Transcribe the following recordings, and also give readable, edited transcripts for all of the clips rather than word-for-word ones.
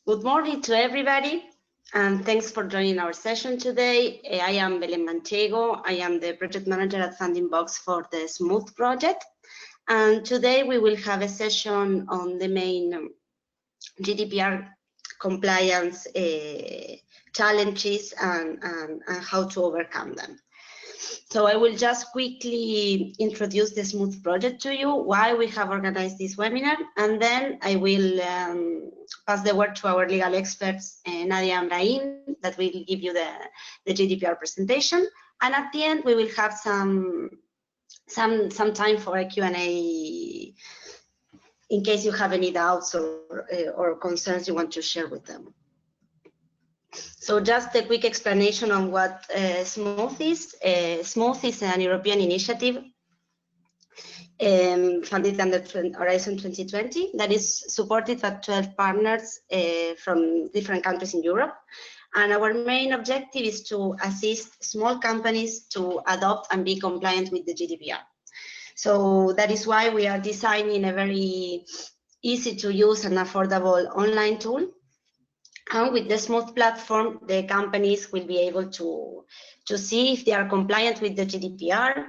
Good morning to everybody, and thanks for joining our session today. I am Belén Manchego. I am the project manager at FundingBox for the Smooth project. And today we will have a session on the main GDPR compliance challenges and how to overcome them. So I will just quickly introduce the Smooth project to you, why we have organized this webinar, and then I will pass the word to our legal experts, Nadia and Brahim, that will give you the GDPR presentation. And at the end, we will have some time for a Q&A in case you have any doubts or concerns you want to share with them. So just a quick explanation on what Smooth is. Smooth is an European initiative funded under Horizon 2020 that is supported by 12 partners from different countries in Europe. And our main objective is to assist small companies to adopt and be compliant with the GDPR. So that is why we are designing a very easy to use and affordable online tool. And with the Smooth platform, the companies will be able to see if they are compliant with the GDPR,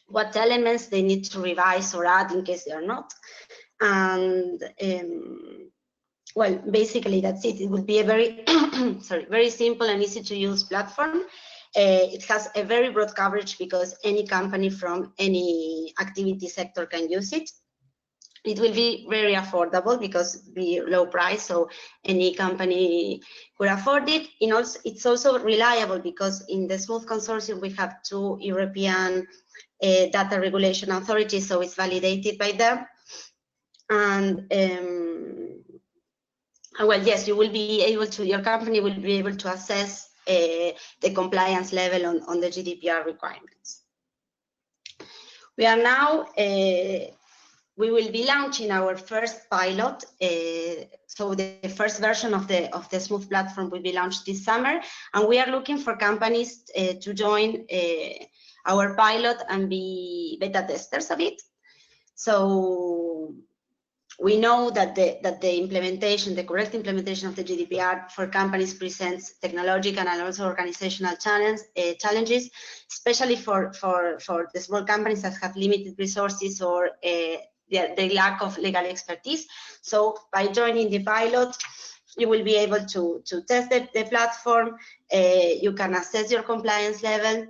what elements they need to revise or add in case they are not. And well, basically that's it. It will be a very, very simple and easy to use platform. It has a very broad coverage because any company from any activity sector can use it. It will be very affordable because it will be low price, so any company could afford it. It's also reliable because in the Smooth consortium we have 2 European data regulation authorities, so it's validated by them. And well, yes, you will be able to, your company will be able to assess the compliance level on the GDPR requirements. We are now we will be launching our first pilot. So the first version of the Smooth platform will be launched this summer, and we are looking for companies to join our pilot and be beta testers of it. So we know that the implementation, the correct implementation of the GDPR for companies presents technological and also organizational challenges, especially for the small companies that have limited resources or the lack of legal expertise. So by joining the pilot, you will be able to test the platform. You can assess your compliance level.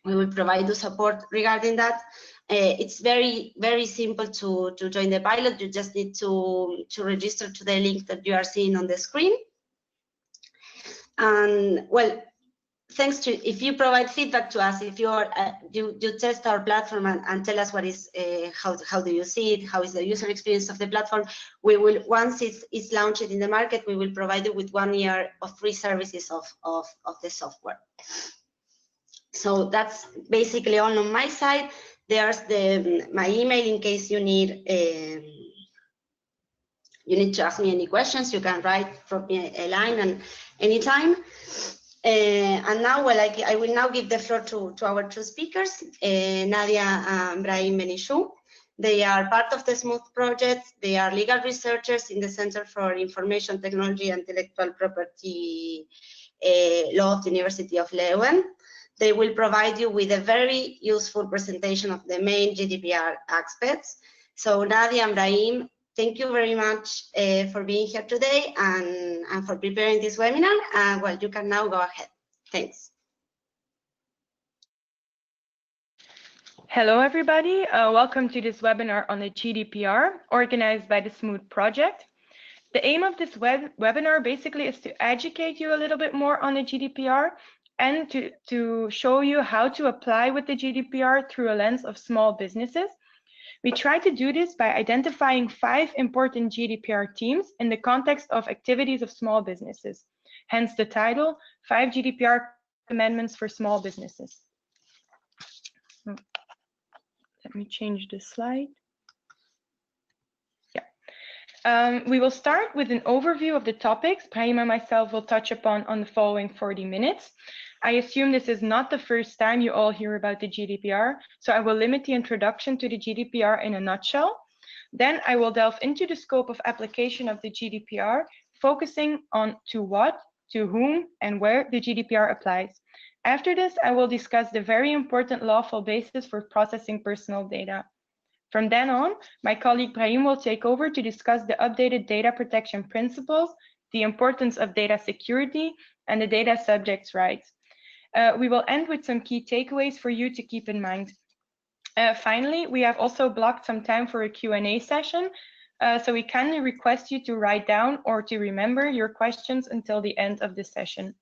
We will provide you support regarding that. It's very, very simple to join the pilot. You just need to register to the link that you are seeing on the screen. And well, thanks to, if you provide feedback to us, if you are you test our platform and tell us what is how do you see it, how is the user experience of the platform, we will, once it's launched in the market, we will provide you with 1 year of free services of the software. So that's basically all on my side. There's my email in case you need to ask me any questions. You can write from me a line and anytime. And now, well, I will now give the floor to our 2 speakers, Nadia and Brahim Benichou. They are part of the Smooth project. They are legal researchers in the Center for Information Technology and Intellectual Property Law of the University of Leuven. They will provide you with a very useful presentation of the main GDPR aspects. So Nadia and Brahim, thank you very much for being here today and for preparing this webinar. Well, you can now go ahead. Thanks. Hello, everybody. Welcome to this webinar on the GDPR organized by the Smooth project. The aim of this webinar basically is to educate you a little bit more on the GDPR and to show you how to apply with the GDPR through a lens of small businesses. We try to do this by identifying 5 important GDPR themes in the context of activities of small businesses. Hence the title, 5 GDPR Amendments for Small Businesses. Let me change the slide. We will start with an overview of the topics Brahim and myself will touch upon on the following 40 minutes. I assume this is not the first time you all hear about the GDPR, so I will limit the introduction to the GDPR in a nutshell. Then I will delve into the scope of application of the GDPR, focusing on to what, to whom, and where the GDPR applies. After this, I will discuss the very important lawful basis for processing personal data. From then on, my colleague Brahim will take over to discuss the updated data protection principles, the importance of data security, and the data subject's rights. We will end with some key takeaways for you to keep in mind. Finally, we have also blocked some time for a Q&A session, so we kindly request you to write down or to remember your questions until the end of the session.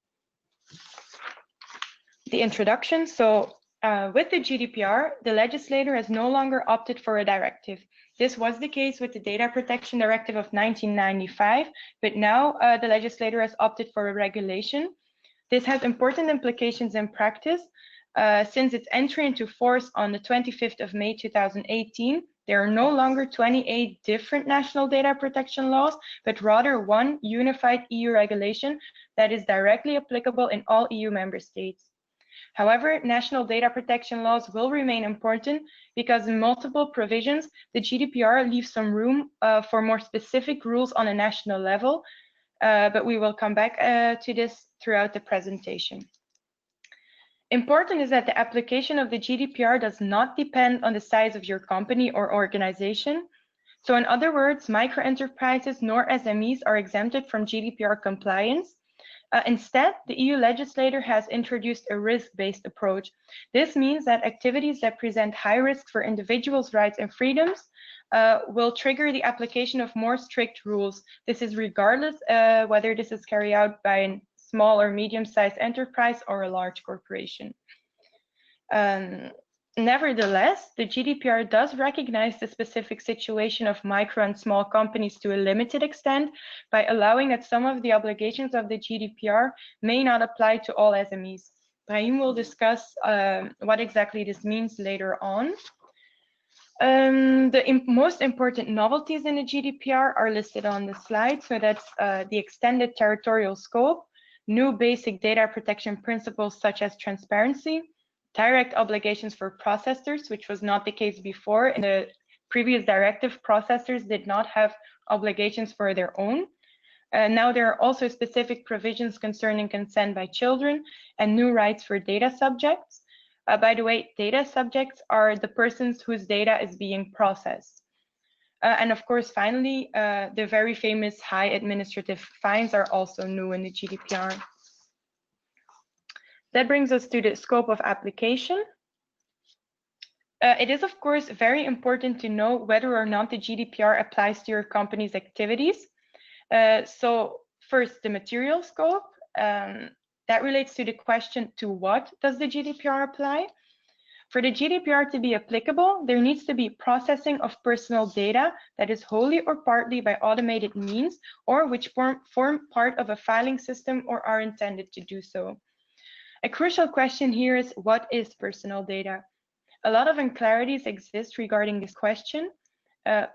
The introduction. So with the GDPR, the legislator has no longer opted for a directive. This was the case with the Data Protection Directive of 1995, but now the legislator has opted for a regulation. This has important implications in practice. Since its entry into force on the 25th of May 2018, there are no longer 28 different national data protection laws, but rather one unified EU regulation that is directly applicable in all EU member states. However, national data protection laws will remain important because in multiple provisions, the GDPR leaves some room for more specific rules on a national level, but we will come back to this throughout the presentation. Important is that the application of the GDPR does not depend on the size of your company or organization. So in other words, micro-enterprises nor SMEs are exempted from GDPR compliance. Instead, the EU legislator has introduced a risk-based approach. This means that activities that present high risks for individuals' rights and freedoms will trigger the application of more strict rules. This is regardless whether this is carried out by a small or medium-sized enterprise or a large corporation. Nevertheless, the GDPR does recognize the specific situation of micro and small companies to a limited extent by allowing that some of the obligations of the GDPR may not apply to all SMEs. Brahim will discuss what exactly this means later on. The most important novelties in the GDPR are listed on the slide. So that's the extended territorial scope, new basic data protection principles such as transparency, direct obligations for processors, which was not the case before. In the previous directive, processors did not have obligations for their own. Now there are also specific provisions concerning consent by children and new rights for data subjects. By the way, data subjects are the persons whose data is being processed. And of course, finally, the very famous high administrative fines are also new in the GDPR. That brings us to the scope of application. It is, of course, very important to know whether or not the GDPR applies to your company's activities. So first, the material scope. That relates to the question, to what does the GDPR apply? For the GDPR to be applicable, there needs to be processing of personal data that is wholly or partly by automated means, or which form part of a filing system or are intended to do so. A crucial question here is, what is personal data? A lot of unclarities exist regarding this question.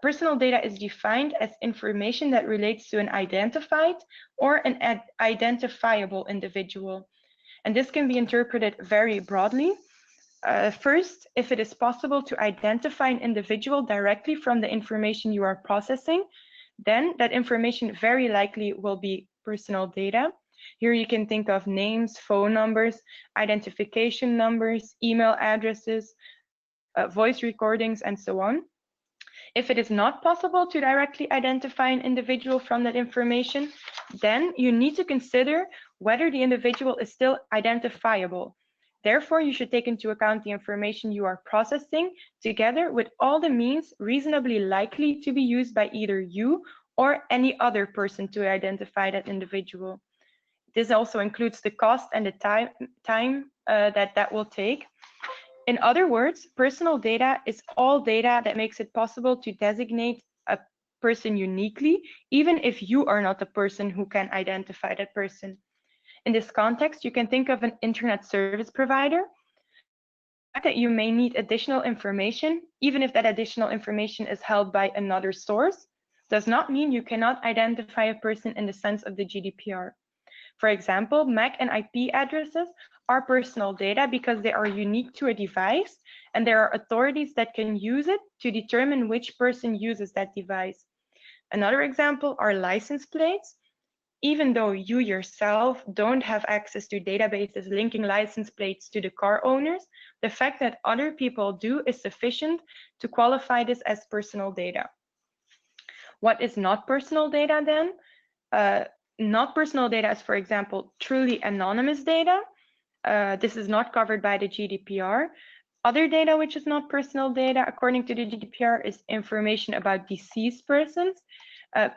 Personal data is defined as information that relates to an identified or an identifiable individual. And this can be interpreted very broadly. First, if it is possible to identify an individual directly from the information you are processing, then that information very likely will be personal data. Here you can think of names, phone numbers, identification numbers, email addresses, voice recordings, and so on. If it is not possible to directly identify an individual from that information, then you need to consider whether the individual is still identifiable. Therefore, you should take into account the information you are processing together with all the means reasonably likely to be used by either you or any other person to identify that individual. This also includes the cost and the time that will take. In other words, personal data is all data that makes it possible to designate a person uniquely, even if you are not the person who can identify that person. In this context, you can think of an internet service provider. The fact that you may need additional information, even if that additional information is held by another source, does not mean you cannot identify a person in the sense of the GDPR. For example, MAC and IP addresses are personal data because they are unique to a device, and there are authorities that can use it to determine which person uses that device. Another example are license plates. Even though you yourself don't have access to databases linking license plates to the car owners, the fact that other people do is sufficient to qualify this as personal data. What is not personal data then? Not personal data is, for example, truly anonymous data. This is not covered by the GDPR. Other data which is not personal data, according to the GDPR, is information about deceased persons,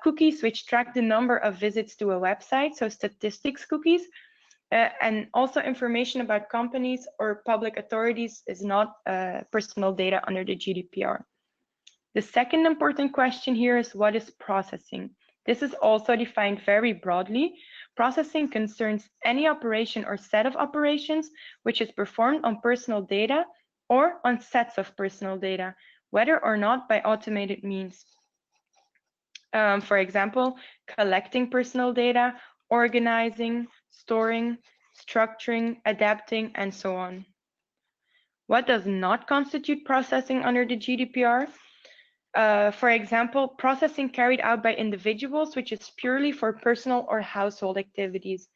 cookies which track the number of visits to a website, so statistics cookies, and also information about companies or public authorities is not personal data under the GDPR. The second important question here is, what is processing? This is also defined very broadly. Processing concerns any operation or set of operations which is performed on personal data or on sets of personal data, whether or not by automated means. For example, collecting personal data, organizing, storing, structuring, adapting, and so on. What does not constitute processing under the GDPR? For example, processing carried out by individuals, which is purely for personal or household activities.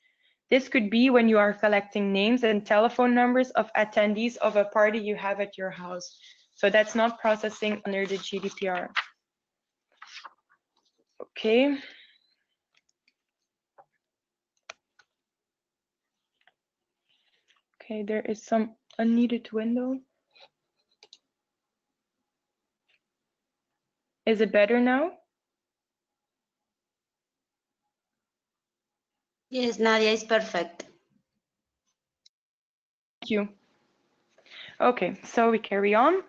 This could be when you are collecting names and telephone numbers of attendees of a party you have at your house. So that's not processing under the GDPR. Okay. Okay, there is some unneeded window. Is it better now? Yes, Nadia, is perfect. Thank you. Okay, so we carry on.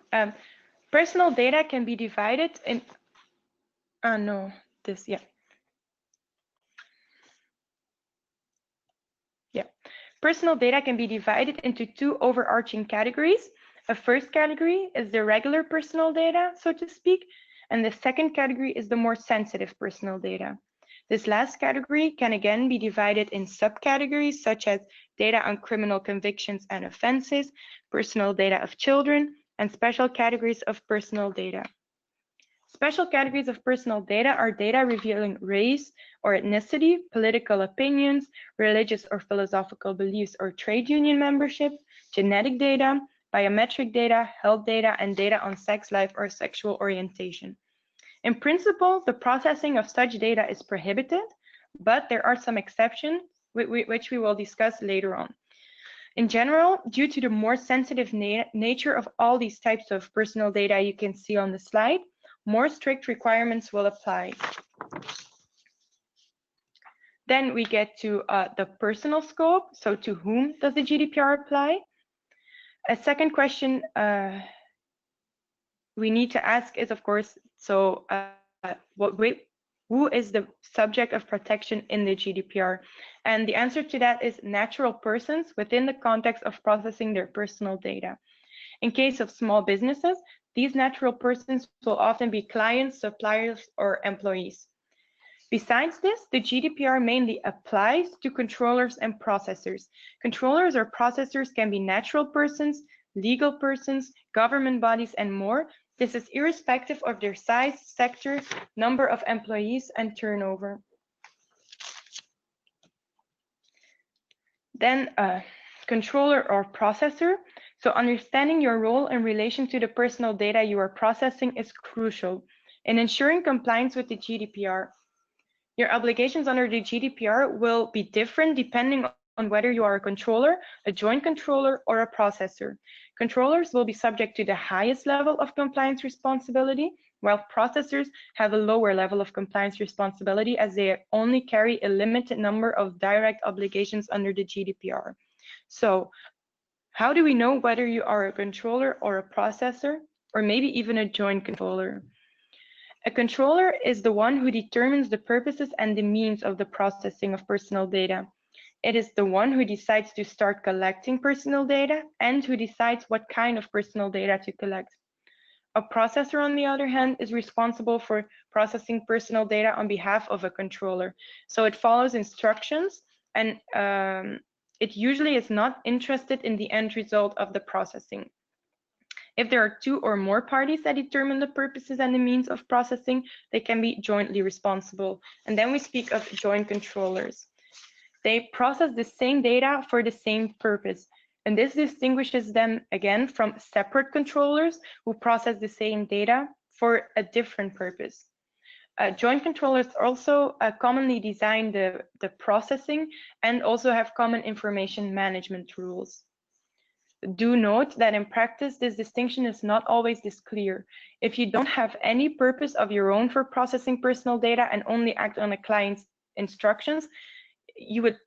Personal data can be divided in, no, this, yeah. Yeah, personal data can be divided into two overarching categories. A first category is the regular personal data, so to speak, and the second category is the more sensitive personal data. This last category can again be divided in subcategories such as data on criminal convictions and offenses, personal data of children, and special categories of personal data. Special categories of personal data are data revealing race or ethnicity, political opinions, religious or philosophical beliefs or trade union membership, genetic data, biometric data, health data, and data on sex life or sexual orientation. In principle, the processing of such data is prohibited, but there are some exceptions which we will discuss later on. In general, due to the more sensitive nature of all these types of personal data you can see on the slide, more strict requirements will apply. Then we get to the personal scope. So to whom does the GDPR apply? A second question we need to ask is, of course, so who is the subject of protection in the GDPR? And the answer to that is natural persons within the context of processing their personal data. In case of small businesses, these natural persons will often be clients, suppliers, or employees. Besides this, the GDPR mainly applies to controllers and processors. Controllers or processors can be natural persons, legal persons, government bodies, and more. This is irrespective of their size, sector, number of employees, and turnover. Then controller or processor. So understanding your role in relation to the personal data you are processing is crucial in ensuring compliance with the GDPR. Your obligations under the GDPR will be different depending on whether you are a controller, a joint controller, or a processor. Controllers will be subject to the highest level of compliance responsibility, while processors have a lower level of compliance responsibility as they only carry a limited number of direct obligations under the GDPR. So, how do we know whether you are a controller or a processor, or maybe even a joint controller? A controller is the one who determines the purposes and the means of the processing of personal data. It is the one who decides to start collecting personal data and who decides what kind of personal data to collect. A processor, on the other hand, is responsible for processing personal data on behalf of a controller. So it follows instructions and it usually is not interested in the end result of the processing. If there are 2 or more parties that determine the purposes and the means of processing, they can be jointly responsible. And then we speak of joint controllers. They process the same data for the same purpose. And this distinguishes them again from separate controllers who process the same data for a different purpose. Joint controllers also commonly design the processing and also have common information management rules. Do note that in practice, this distinction is not always this clear. If you don't have any purpose of your own for processing personal data and only act on a client's instructions, you would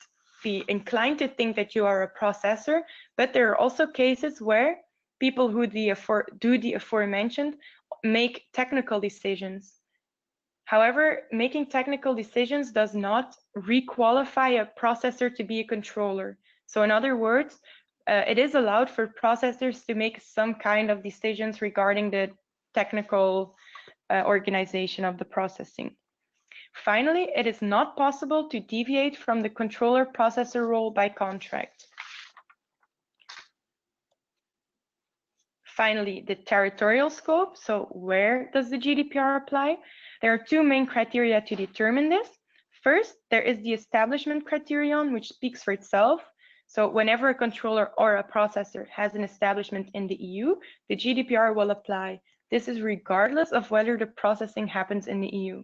be inclined to think that you are a processor, but there are also cases where people who do the aforementioned make technical decisions. However, making technical decisions does not requalify a processor to be a controller. So in other words, it is allowed for processors to make some kind of decisions regarding the technical organization of the processing. Finally, it is not possible to deviate from the controller-processor role by contract. Finally, the territorial scope. So where does the GDPR apply? There are 2 main criteria to determine this. First, there is the establishment criterion, which speaks for itself. So whenever a controller or a processor has an establishment in the EU, the GDPR will apply. This is regardless of whether the processing happens in the EU.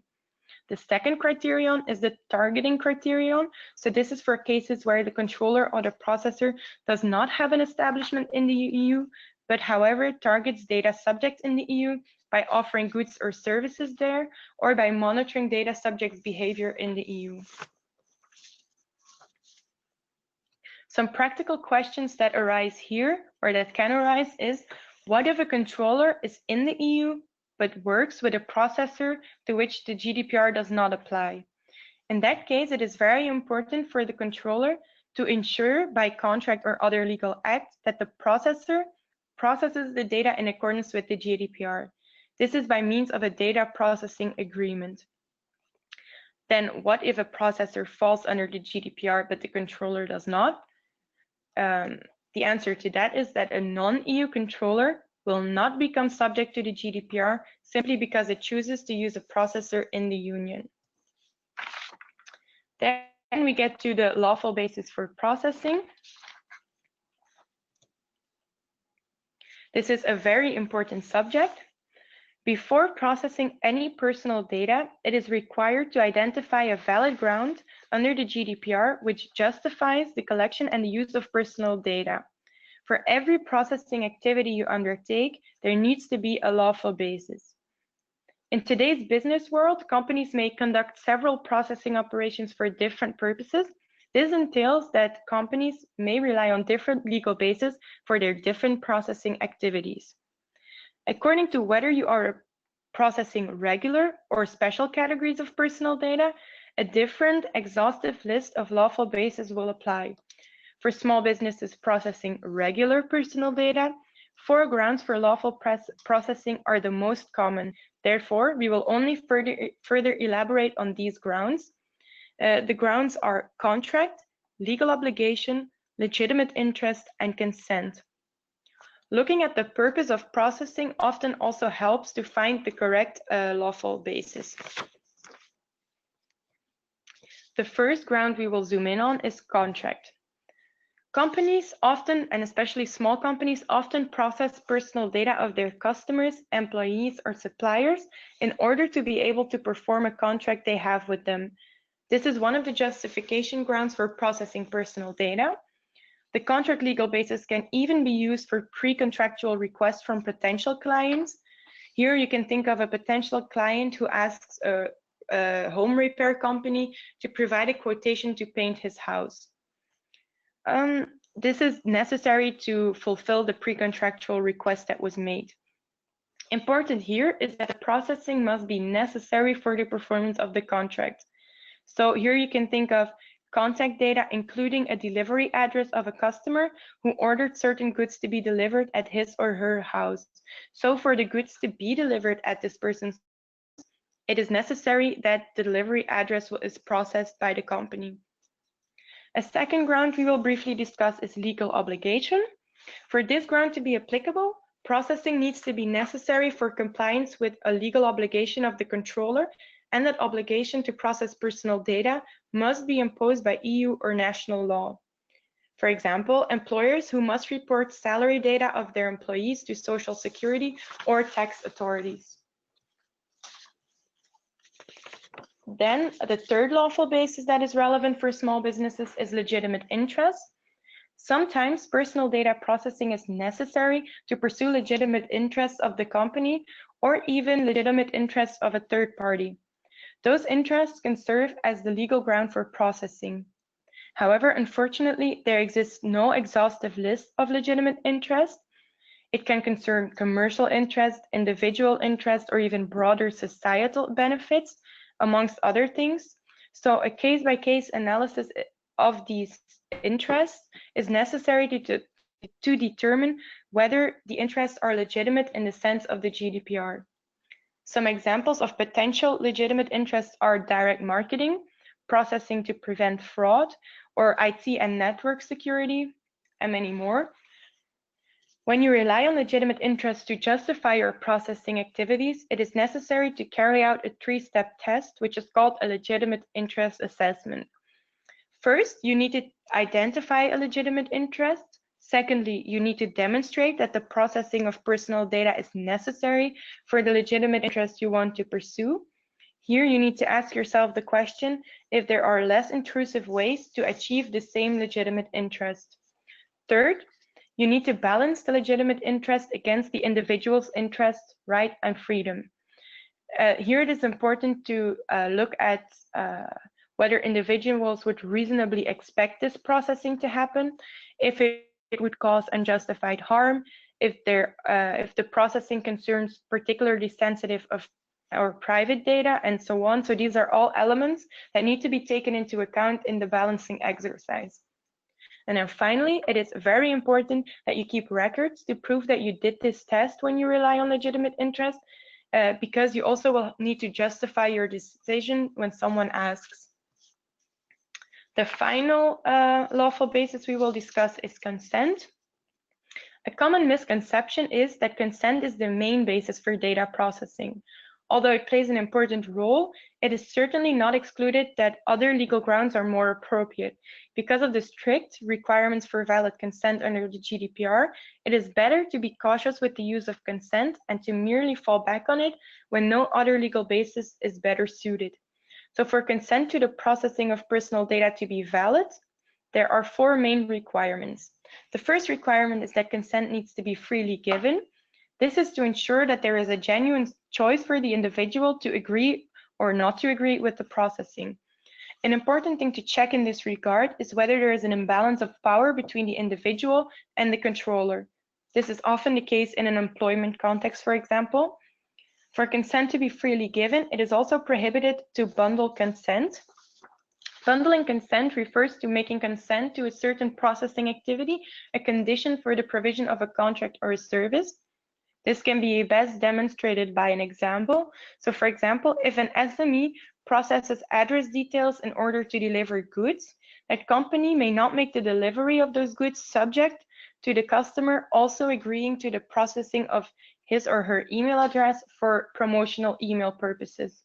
The second criterion is the targeting criterion. So this is for cases where the controller or the processor does not have an establishment in the EU, but however targets data subjects in the EU by offering goods or services there, or by monitoring data subjects' behavior in the EU. Some practical questions that arise here, or that can arise, is what if a controller is in the EU but works with a processor to which the GDPR does not apply? In that case, it is very important for the controller to ensure by contract or other legal act that the processor processes the data in accordance with the GDPR. This is by means of a data processing agreement. Then what if a processor falls under the GDPR but the controller does not? The answer to that is that a non-EU controller will not become subject to the GDPR simply because it chooses to use a processor in the Union. Then we get to the lawful basis for processing. This is a very important subject. Before processing any personal data, it is required to identify a valid ground under the GDPR which justifies the collection and the use of personal data. For every processing activity you undertake, there needs to be a lawful basis. In today's business world, companies may conduct several processing operations for different purposes. This entails that companies may rely on different legal bases for their different processing activities. According to whether you are processing regular or special categories of personal data, a different exhaustive list of lawful bases will apply. For small businesses processing regular personal data, 4 grounds for lawful processing are the most common. Therefore, we will only further elaborate on these grounds. The grounds are contract, legal obligation, legitimate interest, and consent. Looking at the purpose of processing often also helps to find the correct lawful basis. The first ground we will zoom in on is contract. Companies often, and especially small companies, often process personal data of their customers, employees, or suppliers in order to be able to perform a contract they have with them. This is one of the justification grounds for processing personal data. The contract legal basis can even be used for pre-contractual requests from potential clients. Here you can think of a potential client who asks a home repair company to provide a quotation to paint his house. This is necessary to fulfill the pre-contractual request that was made. Important here is that the processing must be necessary for the performance of the contract. So here you can think of contact data, including a delivery address of a customer who ordered certain goods to be delivered at his or her house. So for the goods to be delivered at this person's house, it is necessary that the delivery address is processed by the company. A second ground we will briefly discuss is legal obligation. For this ground to be applicable, processing needs to be necessary for compliance with a legal obligation of the controller, and that obligation to process personal data must be imposed by EU or national law. For example, employers who must report salary data of their employees to Social Security or tax authorities. Then the third lawful basis that is relevant for small businesses is legitimate interest. Sometimes personal data processing is necessary to pursue legitimate interests of the company or even legitimate interests of a third party. Those interests can serve as the legal ground for processing. However, unfortunately, there exists no exhaustive list of legitimate interest. It can concern commercial interest, individual interest, or even broader societal benefits, amongst other things. So a case-by-case analysis of these interests is necessary to determine whether the interests are legitimate in the sense of the GDPR. Some examples of potential legitimate interests are direct marketing, processing to prevent fraud, or IT and network security, and many more. When you rely on legitimate interests to justify your processing activities, it is necessary to carry out a three-step test, which is called a legitimate interest assessment. First, you need to identify a legitimate interest. Secondly, you need to demonstrate that the processing of personal data is necessary for the legitimate interest you want to pursue. Here, you need to ask yourself the question if there are less intrusive ways to achieve the same legitimate interest. Third, you need to balance the legitimate interest against the individual's interest, right, and freedom. Here it is important to look at whether individuals would reasonably expect this processing to happen, if it would cause unjustified harm, if the processing concerns particularly sensitive or private data, and so on. So these are all elements that need to be taken into account in the balancing exercise. And then finally, it is very important that you keep records to prove that you did this test when you rely on legitimate interest, because you also will need to justify your decision when someone asks. The final lawful basis we will discuss is consent. A common misconception is that consent is the main basis for data processing. Although it plays an important role, it is certainly not excluded that other legal grounds are more appropriate. Because of the strict requirements for valid consent under the GDPR, it is better to be cautious with the use of consent and to merely fall back on it when no other legal basis is better suited. So for consent to the processing of personal data to be valid, there are four main requirements. The first requirement is that consent needs to be freely given. This is to ensure that there is a genuine choice for the individual to agree or not to agree with the processing. An important thing to check in this regard is whether there is an imbalance of power between the individual and the controller. This is often the case in an employment context, for example. For consent to be freely given, it is also prohibited to bundle consent. Bundling consent refers to making consent to a certain processing activity a condition for the provision of a contract or a service. This can be best demonstrated by an example. So for example, if an SME processes address details in order to deliver goods, that company may not make the delivery of those goods subject to the customer also agreeing to the processing of his or her email address for promotional email purposes.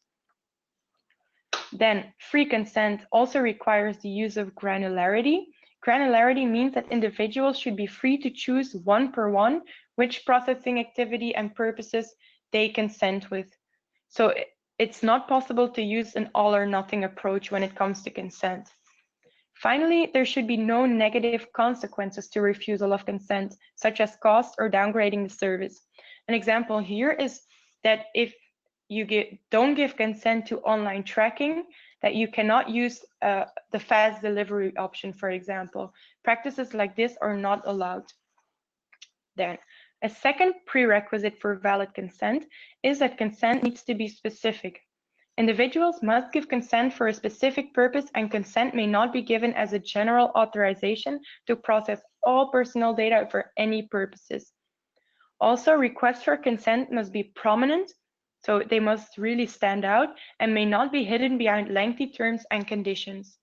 Then free consent also requires the use of granularity. Granularity means that individuals should be free to choose one per one which processing activity and purposes they consent with. So it's not possible to use an all or nothing approach when it comes to consent. Finally, there should be no negative consequences to refusal of consent, such as cost or downgrading the service. An example here is that if you don't give consent to online tracking, that you cannot use the fast delivery option, for example. Practices like this are not allowed. Then, a second prerequisite for valid consent is that consent needs to be specific. Individuals must give consent for a specific purpose, and consent may not be given as a general authorization to process all personal data for any purposes. Also, requests for consent must be prominent, so they must really stand out and may not be hidden behind lengthy terms and conditions.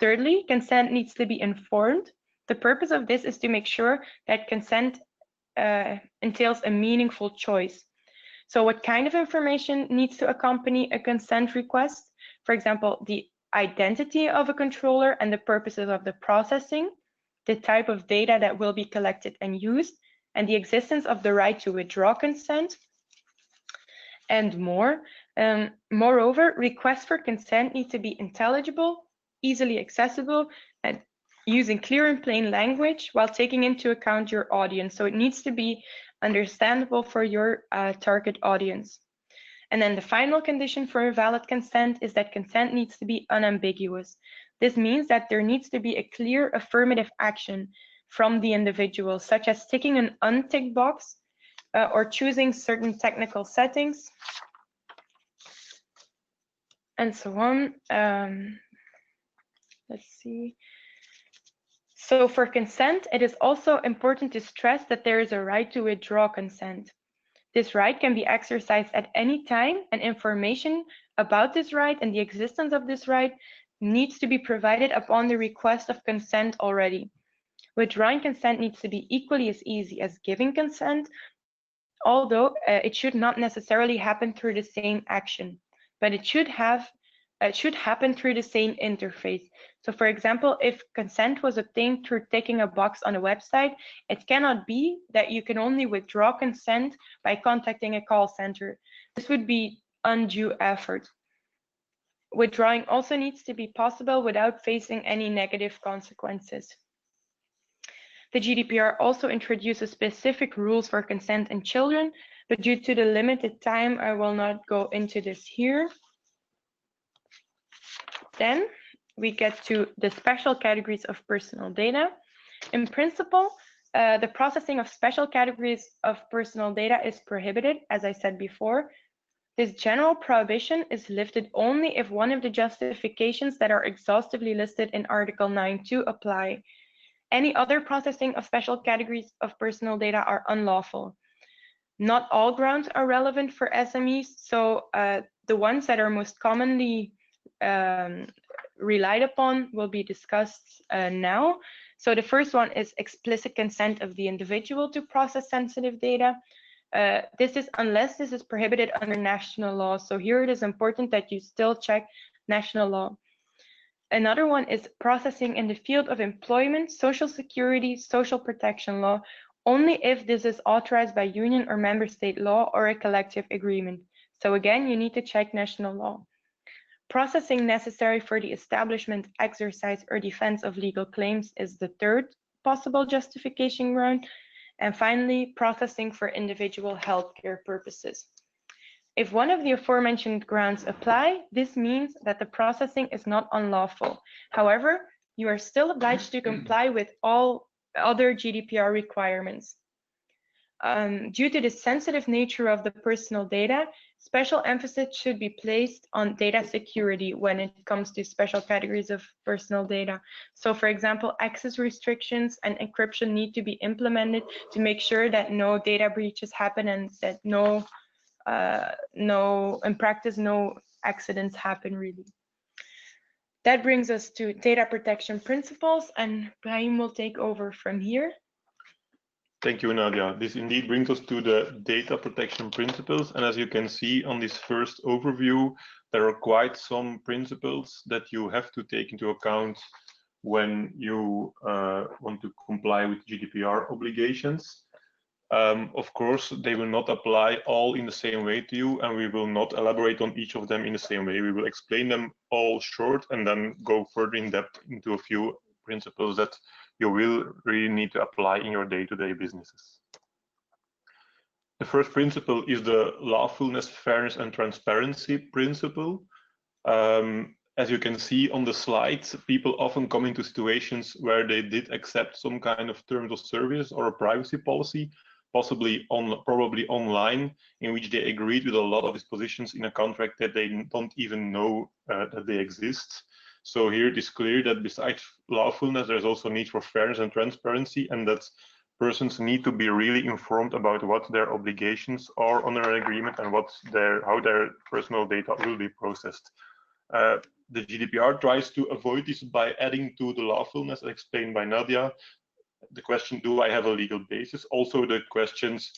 Thirdly, consent needs to be informed. The purpose of this is to make sure that consent entails a meaningful choice. So what kind of information needs to accompany a consent request? For example, the identity of a controller and the purposes of the processing, the type of data that will be collected and used, and the existence of the right to withdraw consent, and more. Moreover, requests for consent need to be intelligible, easily accessible, and using clear and plain language while taking into account your audience. So it needs to be understandable for your target audience. And then the final condition for a valid consent is that consent needs to be unambiguous. This means that there needs to be a clear affirmative action from the individual, such as ticking an unticked box or choosing certain technical settings, and so on. Let's see. So for consent, it is also important to stress that there is a right to withdraw consent. This right can be exercised at any time, and information about this right and the existence of this right needs to be provided upon the request of consent already. Withdrawing consent needs to be equally as easy as giving consent, although it should not necessarily happen through the same action, but it should happen through the same interface. So for example, if consent was obtained through ticking a box on a website, it cannot be that you can only withdraw consent by contacting a call center. This would be undue effort. Withdrawing also needs to be possible without facing any negative consequences. The GDPR also introduces specific rules for consent in children, but due to the limited time, I will not go into this here. Then we get to the special categories of personal data. In principle, the processing of special categories of personal data is prohibited, as I said before. This general prohibition is lifted only if one of the justifications that are exhaustively listed in Article 9.2 apply. Any other processing of special categories of personal data are unlawful. Not all grounds are relevant for SMEs, so the ones that are most commonly relied upon will be discussed now. So the first one is explicit consent of the individual to process sensitive data. This is unless this is prohibited under national law. So here it is important that you still check national law. Another one is processing in the field of employment, social security, social protection law, only if this is authorized by union or member state law or a collective agreement. So again, you need to check national law. Processing necessary for the establishment, exercise, or defense of legal claims is the third possible justification ground. And finally, processing for individual healthcare purposes. If one of the aforementioned grounds apply, this means that the processing is not unlawful. However, you are still obliged to comply with all other GDPR requirements. Due to the sensitive nature of the personal data, special emphasis should be placed on data security when it comes to special categories of personal data. So for example, access restrictions and encryption need to be implemented to make sure that no data breaches happen and that in practice, no accidents happen really. That brings us to data protection principles, and Brahim will take over from here. Thank you, Nadia. This indeed brings us to the data protection principles. And as you can see on this first overview, there are quite some principles that you have to take into account when you want to comply with GDPR obligations. Of course, they will not apply all in the same way to you, and we will not elaborate on each of them in the same way. We will explain them all short and then go further in depth into a few principles that you will really need to apply in your day-to-day businesses. The first principle is the lawfulness, fairness, and transparency principle. As you can see on the slides, people often come into situations where they did accept some kind of terms of service or a privacy policy, possibly probably online, in which they agreed with a lot of dispositions in a contract that they don't even know that they exist. So here it is clear that besides lawfulness, there's also need for fairness and transparency, and that persons need to be really informed about what their obligations are under an agreement and how their personal data will be processed. the GDPR tries to avoid this by adding to the lawfulness, as explained by Nadia, the question, do I have a legal basis? Also the questions,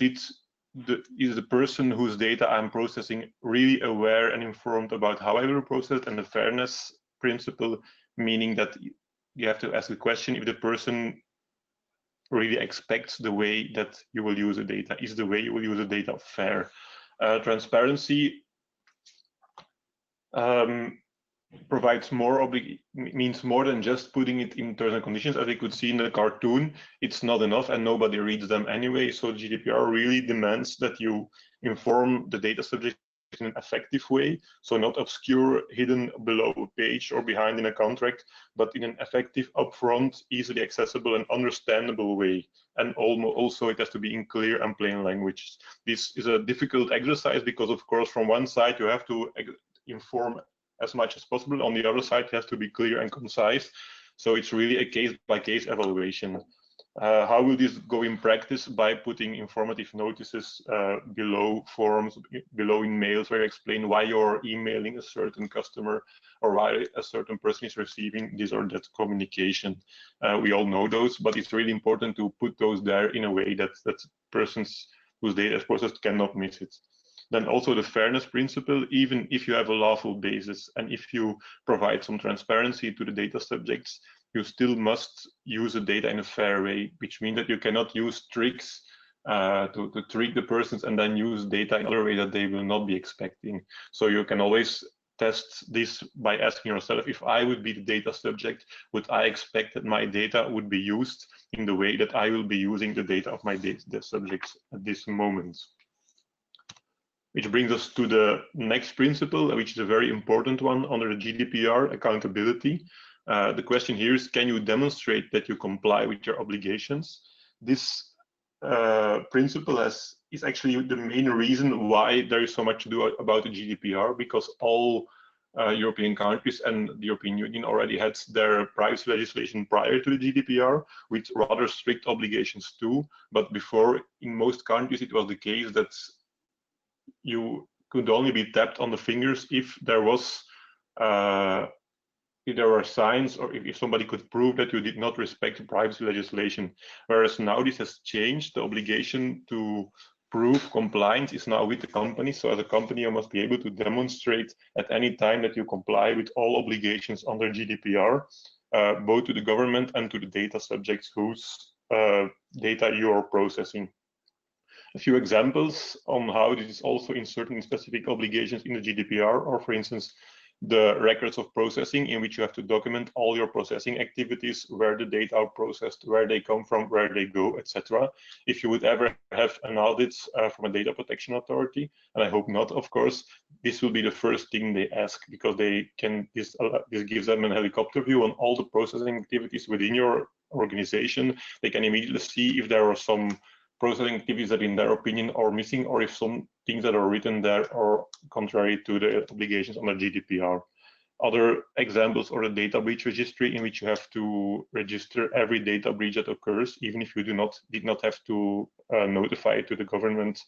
is the person whose data I'm processing really aware and informed about how I will process it? And the fairness principle, meaning that you have to ask the question if the person really expects the way that you will use the data. Is the way you will use the data fair? Transparency provides means more than just putting it in terms and conditions. As you could see in the cartoon, it's not enough and nobody reads them anyway. So GDPR really demands that you inform the data subject in an effective way. So not obscure, hidden below a page or behind in a contract, but in an effective, upfront, easily accessible and understandable way. And also it has to be in clear and plain language. This is a difficult exercise because, of course, from one side you have to inform as much as possible. On the other side, it has to be clear and concise. So it's really a case-by-case evaluation. How will this go in practice? By putting informative notices below forms, below in mails, where you explain why you're emailing a certain customer or why a certain person is receiving this or that communication. We all know those, but it's really important to put those there in a way that persons whose data is processed cannot miss it. Then also the fairness principle, even if you have a lawful basis and if you provide some transparency to the data subjects, you still must use the data in a fair way, which means that you cannot use tricks to trick the persons and then use data in another way that they will not be expecting. So you can always test this by asking yourself, if I would be the data subject, would I expect that my data would be used in the way that I will be using the data of my data subjects at this moment? Which brings us to the next principle, which is a very important one under the GDPR, accountability. The question here is, can you demonstrate that you comply with your obligations? This principle is actually the main reason why there is so much to do about the GDPR, because all European countries and the European Union already had their privacy legislation prior to the GDPR with rather strict obligations too. But before, in most countries, it was the case that you could only be tapped on the fingers if there was if there were signs or if somebody could prove that you did not respect privacy legislation. Whereas now this has changed. The obligation to prove compliance is now with the company. So as a company, you must be able to demonstrate at any time that you comply with all obligations under GDPR, both to the government and to the data subjects whose data you are processing. A few examples on how this is also inserted in specific obligations in the GDPR, or for instance, the records of processing, in which you have to document all your processing activities, where the data are processed, where they come from, where they go, etc. If you would ever have an audit from a data protection authority, and I hope not, of course, this will be the first thing they ask, because they can this gives them a helicopter view on all the processing activities within your organization. They can immediately see if there are some processing activities that in their opinion are missing, or if some things that are written there are contrary to the obligations under GDPR. Other examples are the data breach registry, in which you have to register every data breach that occurs, even if you did not have to notify it to the government.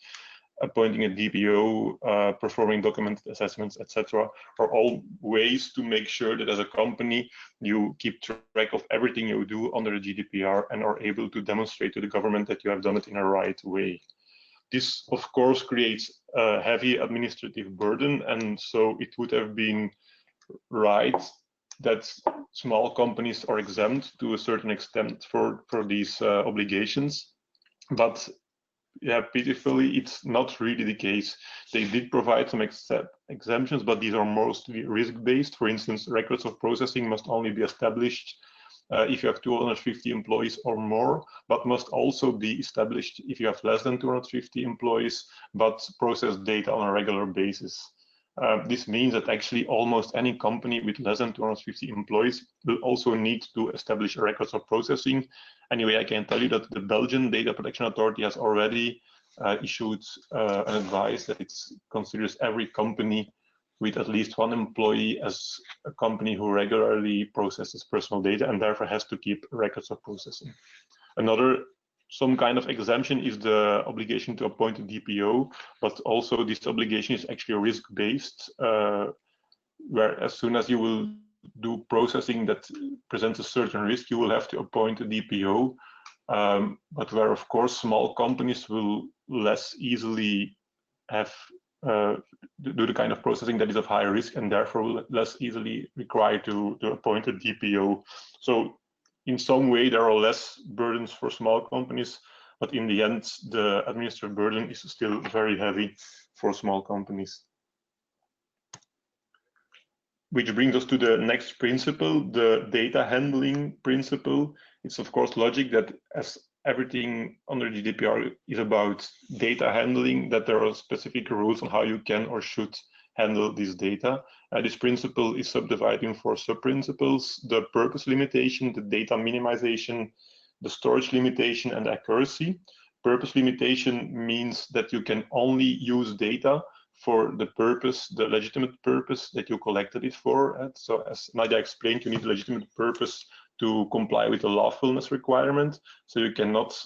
Appointing a DPO, performing document assessments, etc., are all ways to make sure that as a company you keep track of everything you do under the GDPR and are able to demonstrate to the government that you have done it in a right way. This, of course, creates a heavy administrative burden, and so it would have been right that small companies are exempt to a certain extent for these obligations, but yeah, pitifully, it's not really the case. They did provide some exemptions, but these are mostly risk-based. For instance, records of processing must only be established if you have 250 employees or more, but must also be established if you have less than 250 employees, but process data on a regular basis. This means that actually almost any company with less than 250 employees will also need to establish records of processing. Anyway, I can tell you that the Belgian Data Protection Authority has already issued an advice that it considers every company with at least one employee as a company who regularly processes personal data and therefore has to keep records of processing. Some kind of exemption is the obligation to appoint a DPO, but also this obligation is actually risk-based. where as soon as you will do processing that presents a certain risk, you will have to appoint a DPO. But where, of course, small companies will less easily have do the kind of processing that is of higher risk, and therefore will less easily require to appoint a DPO. So in some way, there are less burdens for small companies, but in the end, the administrative burden is still very heavy for small companies. Which brings us to the next principle, the data handling principle. It's of course logic that as everything under GDPR is about data handling, that there are specific rules on how you can or should handle this data. This principle is subdivided in 4 sub-principles: the purpose limitation, the data minimization, the storage limitation, and accuracy. Purpose limitation means that you can only use data for the purpose, the legitimate purpose that you collected it for. So as Nadia explained, you need a legitimate purpose to comply with the lawfulness requirement. So you cannot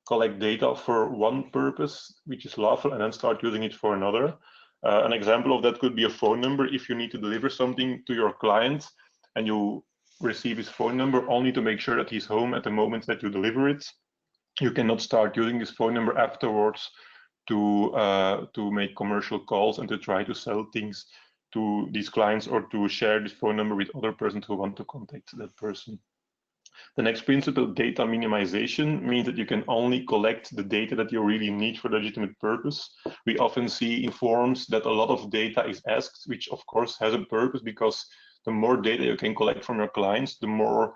collect data for one purpose, which is lawful, and then start using it for another. An example of that could be a phone number. If you need to deliver something to your client and you receive his phone number only to make sure that he's home at the moment that you deliver it, you cannot start using this phone number afterwards to make commercial calls and to try to sell things to these clients or to share this phone number with other persons who want to contact that person. The next principle, data minimization, means that you can only collect the data that you really need for legitimate purpose. We often see in forums that a lot of data is asked, which of course has a purpose, because the more data you can collect from your clients, the more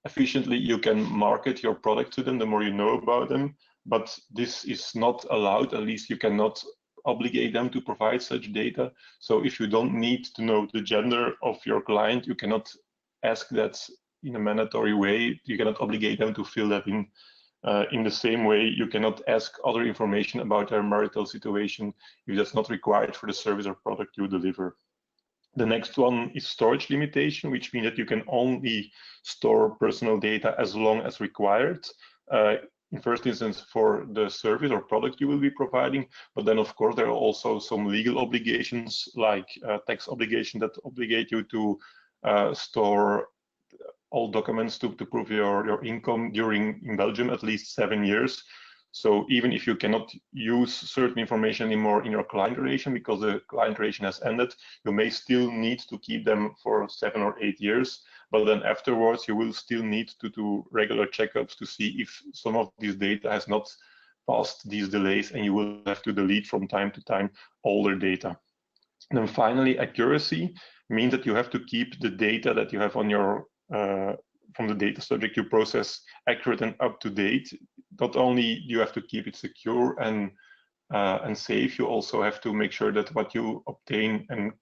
efficiently you can market your product to them, the more you know about them. But this is not allowed, at least you cannot obligate them to provide such data. So if you don't need to know the gender of your client, you cannot ask that in a mandatory way. You cannot obligate them to fill that in. In the same way, you cannot ask other information about their marital situation if that's not required for the service or product you deliver. The next one is storage limitation, which means that you can only store personal data as long as required. In first instance, for the service or product you will be providing, but then of course there are also some legal obligations, like tax obligation, that obligate you to store all documents to prove your income during, in Belgium, at least 7 years. So even if you cannot use certain information anymore in your client relation because the client relation has ended, you may still need to keep them for 7 or 8 years. But then afterwards, you will still need to do regular checkups to see if some of this data has not passed these delays, and you will have to delete from time to time older data. And then finally, accuracy means that you have to keep the data that you have on your from the data subject you process accurate and up to date. Not only do you have to keep it secure and safe, you also have to make sure that what you obtain and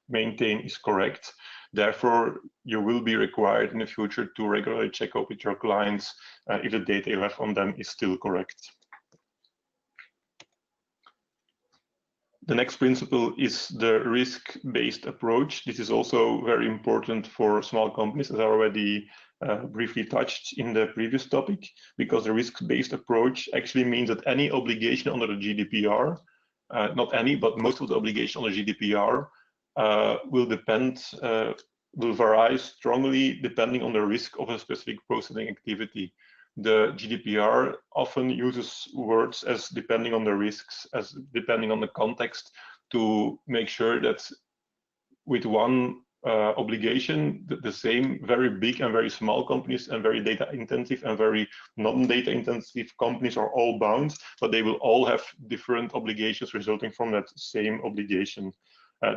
maintain is correct. Therefore, you will be required in the future to regularly check up with your clients if the data you have on them is still correct. The next principle is the risk-based approach. This is also very important for small companies, as I already briefly touched in the previous topic, because the risk-based approach actually means that any obligation under the GDPR, not any, but most of the obligation under GDPR will vary strongly depending on the risk of a specific processing activity. The GDPR often uses words as depending on the risks, as depending on the context, to make sure that with one obligation, the same very big and very small companies and very data intensive and very non-data intensive companies are all bound, but they will all have different obligations resulting from that same obligation.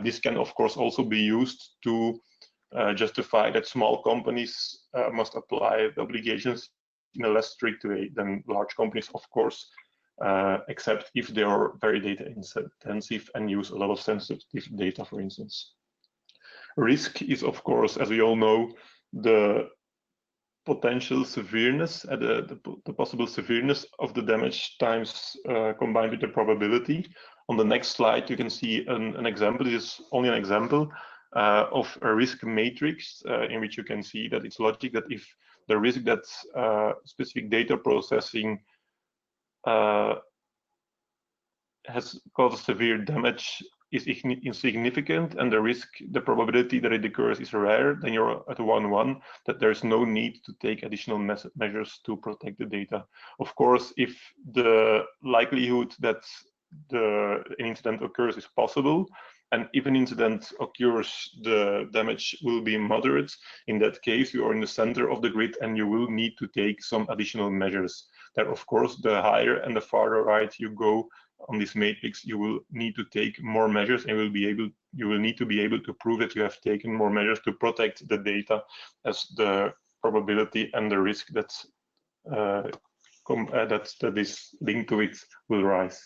This can of course also be used to justify that small companies must apply the obligations in a less strict way than large companies, of course, except if they are very data intensive and use a lot of sensitive data, for instance. Risk is, of course, as we all know, the potential severeness, the possible severeness of the damage times combined with the probability. On the next slide, you can see an example. This is only an example of a risk matrix in which you can see that it's logic that if the risk that specific data processing has caused severe damage is insignificant and the probability that it occurs is rare, then you're at 1-1, that there's no need to take additional measures to protect the data. Of course, if the likelihood that an incident occurs is possible, and if an incident occurs, the damage will be moderate. In that case, you are in the center of the grid and you will need to take some additional measures. That, of course, the higher and the farther right you go on this matrix, you will need to take more measures, and you will need to be able to prove that you have taken more measures to protect the data, as the probability and the risk that is linked to it will rise.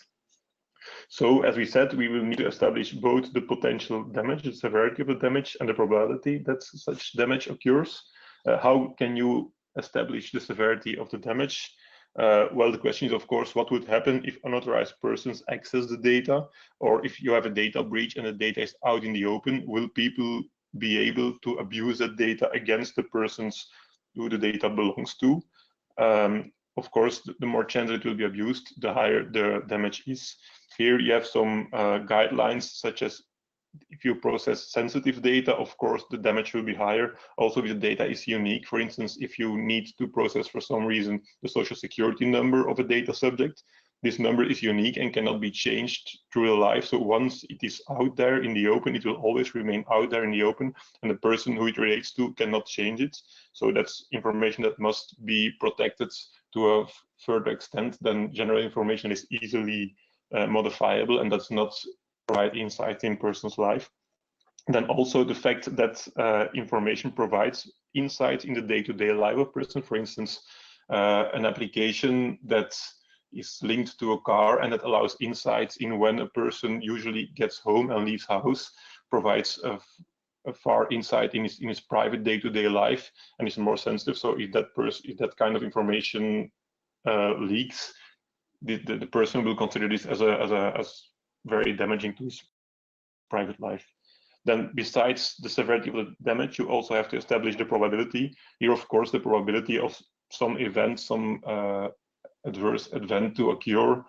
So, as we said, we will need to establish both the potential damage, the severity of the damage, and the probability that such damage occurs. How can you establish the severity of the damage? Well, the question is, of course, what would happen if unauthorized persons access the data, or if you have a data breach and the data is out in the open? Will people be able to abuse that data against the persons who the data belongs to? Of course, the more chance it will be abused, the higher the damage is. Here you have some guidelines, such as if you process sensitive data, of course, the damage will be higher. Also, if the data is unique, for instance, if you need to process for some reason the social security number of a data subject, this number is unique and cannot be changed through real life. So once it is out there in the open, it will always remain out there in the open, and the person who it relates to cannot change it. So that's information that must be protected to a further extent than general information is easily modifiable and does not provide insight in person's life. Then also the fact that information provides insight in the day-to-day life of a person. For instance, an application that is linked to a car and that allows insights in when a person usually gets home and leaves house, provides a far insight in his private day-to-day life and is more sensitive. So if that kind of information leaks, the person will consider this as very damaging to his private life. Then, besides the severity of the damage, you also have to establish the probability. Here, of course, the probability of some event, some adverse event to occur,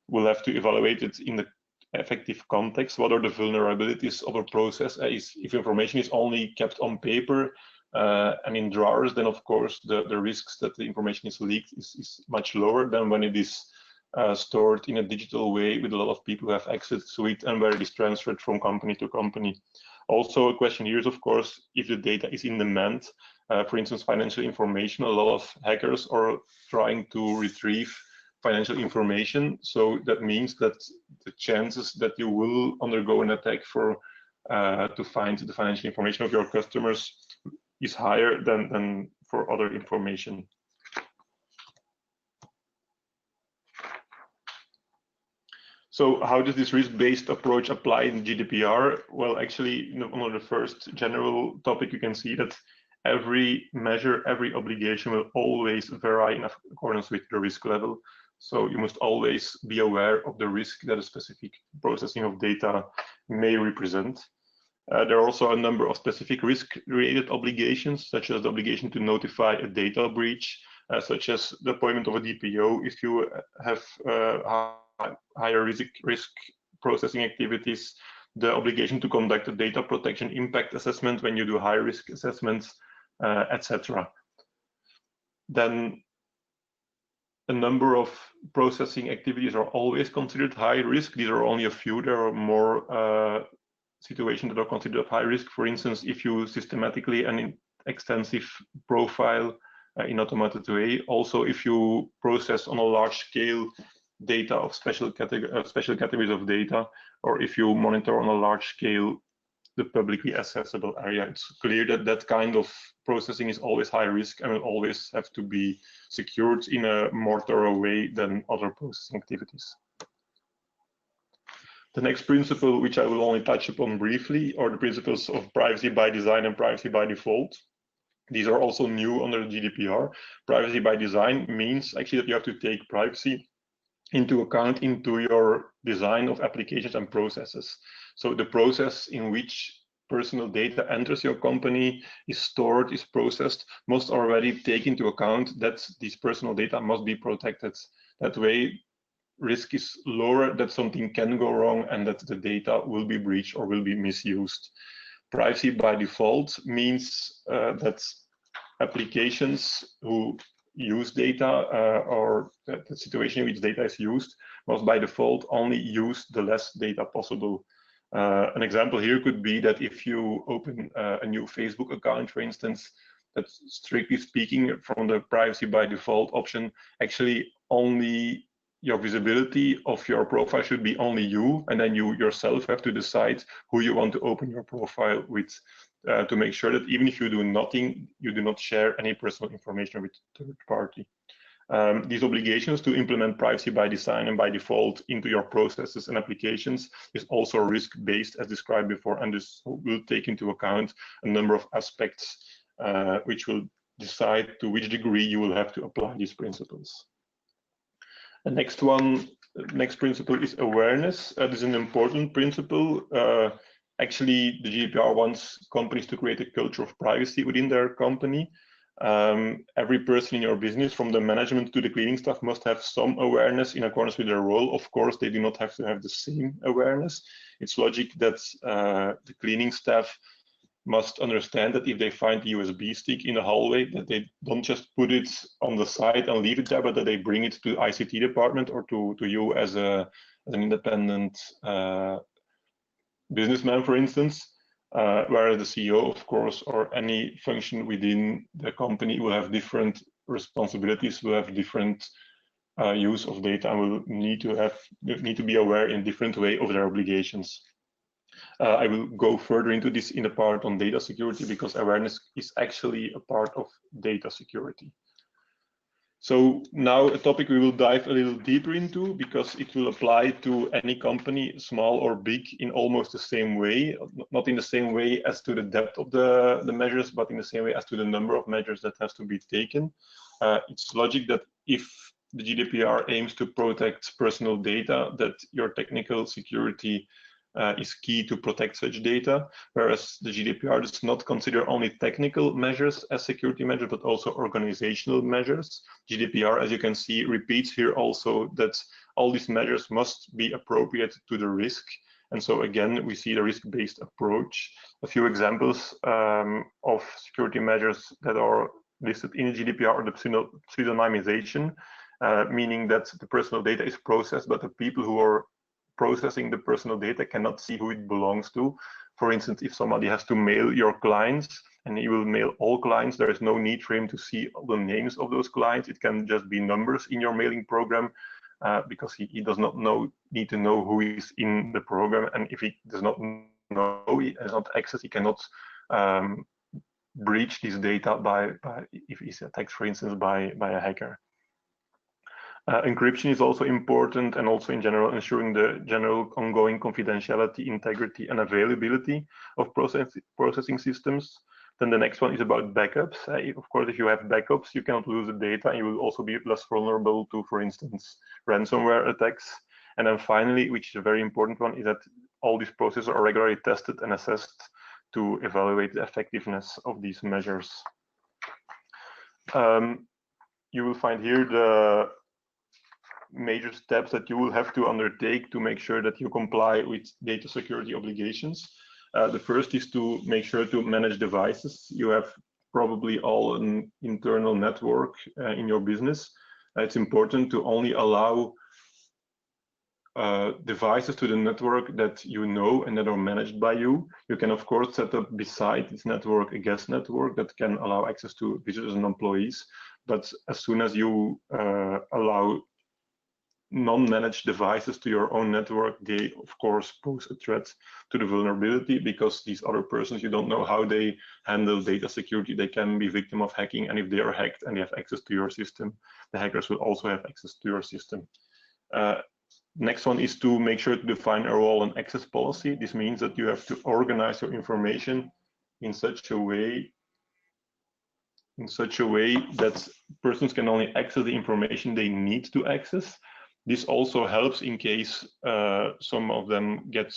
will have to evaluate it in the effective context. What are the vulnerabilities of a process? If information is only kept on paper and in drawers, then of course the risks that the information is leaked is much lower than when it is stored in a digital way with a lot of people who have access to it and where it is transferred from company to company. Also, a question here is, of course, if the data is in demand. For instance, financial information, a lot of hackers are trying to retrieve financial information. So that means that the chances that you will undergo an attack to find the financial information of your customers is higher than for other information. So how does this risk-based approach apply in GDPR? Well, actually, on the first general topic, you can see that every measure, every obligation will always vary in accordance with the risk level. So you must always be aware of the risk that a specific processing of data may represent. There are also a number of specific risk-related obligations, such as the obligation to notify a data breach, such as the appointment of a DPO if you have higher risk processing activities, the obligation to conduct a data protection impact assessment when you do high risk assessments, etc. Then a number of processing activities are always considered high risk. These are only a few. There are more situations that are considered high risk. For instance, if you systematically and extensive profile in automated way. Also, if you process on a large scale data of special categories of data, or if you monitor on a large scale the publicly accessible area, it's clear that that kind of processing is always high risk and will always have to be secured in a more thorough way than other processing activities. The next principle, which I will only touch upon briefly, are the principles of privacy by design and privacy by default. These are also new under the GDPR. Privacy by design means actually that you have to take privacy into account into your design of applications and processes. So the process in which personal data enters your company, is stored, is processed, must already take into account that these personal data must be protected. That way, risk is lower that something can go wrong and that the data will be breached or will be misused. Privacy by default means that applications who use data or the situation in which data is used must by default only use the less data possible. An example here could be that if you open a new Facebook account, for instance, that strictly speaking from the privacy by default option, actually only your visibility of your profile should be only you, and then you yourself have to decide who you want to open your profile with to make sure that even if you do nothing, you do not share any personal information with third party. These obligations to implement privacy by design and by default into your processes and applications is also risk-based as described before, and this will take into account a number of aspects which will decide to which degree you will have to apply these principles. The next principle is awareness. This is an important principle. Actually, the GDPR wants companies to create a culture of privacy within their company. Every person in your business, from the management to the cleaning staff, must have some awareness in accordance with their role. Of course, they do not have to have the same awareness. It's logic that the cleaning staff must understand that if they find the USB stick in the hallway, that they don't just put it on the side and leave it there, but that they bring it to the ICT department or to you as an independent businessman, for instance, whereas the CEO, of course, or any function within the company will have different responsibilities, will have different use of data, and will need to be aware in different way of their obligations. I will go further into this in the part on data security, because awareness is actually a part of data security. So now a topic we will dive a little deeper into, because it will apply to any company, small or big, in almost the same way, not in the same way as to the depth of the measures, but in the same way as to the number of measures that has to be taken. It's logic that if the GDPR aims to protect personal data, that your technical security is key to protect such data, whereas the GDPR does not consider only technical measures as security measures, but also organizational measures. GDPR, as you can see, repeats here also that all these measures must be appropriate to the risk. And so again, we see the risk-based approach. A few examples of security measures that are listed in the GDPR are the pseudonymization, meaning that the personal data is processed, but the people who are processing the personal data cannot see who it belongs to. For instance, if somebody has to mail your clients and he will mail all clients, there is no need for him to see all the names of those clients. It can just be numbers in your mailing program because he does not need to know who is in the program. And if he does not know, he has not access, he cannot breach this data by if he's attacked, for instance, by a hacker. Encryption is also important, and also in general ensuring the general ongoing confidentiality, integrity, and availability of processing systems. Then the next one is about backups. Of course, if you have backups, you cannot lose the data, and you will also be less vulnerable to, for instance, ransomware attacks. And then finally, which is a very important one, is that all these processes are regularly tested and assessed to evaluate the effectiveness of these measures. You will find here the major steps that you will have to undertake to make sure that you comply with data security obligations. The first is to make sure to manage devices. You have probably all an internal network in your business. It's important to only allow devices to the network that you know and that are managed by you. You can, of course, set up beside this network a guest network that can allow access to visitors and employees. But as soon as you allow non-managed devices to your own network, they of course pose a threat to the vulnerability, because these other persons, you don't know how they handle data security. They can be victim of hacking, and if they are hacked and they have access to your system, the hackers will also have access to your system. Next one is to make sure to define a role and access policy. This means that you have to organize your information in such a way that persons can only access the information they need to access. This also helps in case some of them get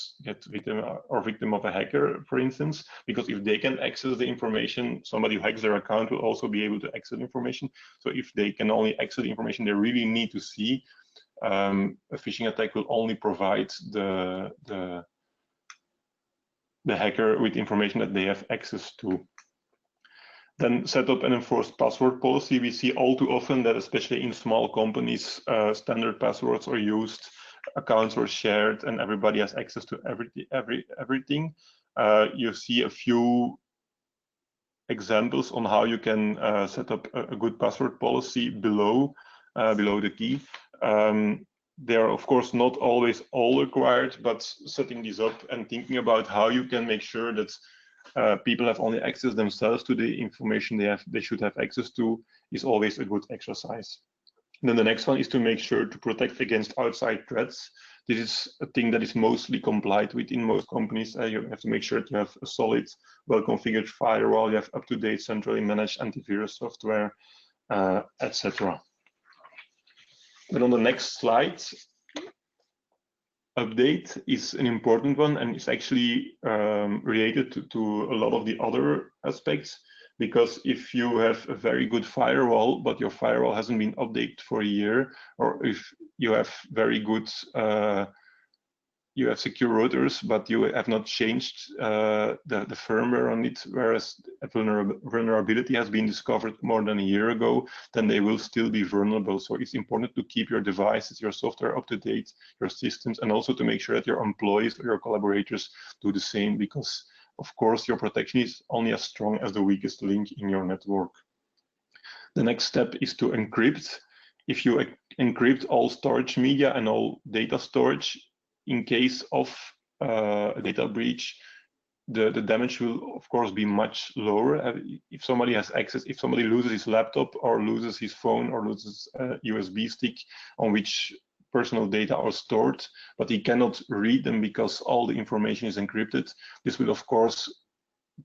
victim of a hacker, for instance, because if they can access the information, somebody who hacks their account will also be able to access information. So if they can only access the information they really need to see, a phishing attack will only provide the hacker with information that they have access to. Then set up and enforce password policy. We see all too often that, especially in small companies, standard passwords are used, accounts are shared, and everybody has access to everything. You see a few examples on how you can set up a good password policy below the key. They are, of course, not always all required, but setting these up and thinking about how you can make sure that people have only access themselves to the information they should have access to is always a good exercise. And then the next one is to make sure to protect against outside threats. This is a thing that is mostly complied with in most companies. You have to make sure that you have a solid, well-configured firewall, you have up-to-date centrally managed antivirus software, etc. But on the next slide, update is an important one, and it's actually related to a lot of the other aspects, because if you have a very good firewall, but your firewall hasn't been updated for a year, or if you have very good you have secure routers, but you have not changed the firmware on it, whereas a vulnerability has been discovered more than a year ago, then they will still be vulnerable. So it's important to keep your devices, your software up to date, your systems, and also to make sure that your employees or your collaborators do the same, because of course your protection is only as strong as the weakest link in your network. The next step is to encrypt. If you encrypt all storage media and all data storage, in case of a data breach, the damage will of course be much lower. If somebody has access, if somebody loses his laptop or loses his phone or loses a USB stick on which personal data are stored, but he cannot read them because all the information is encrypted, this will of course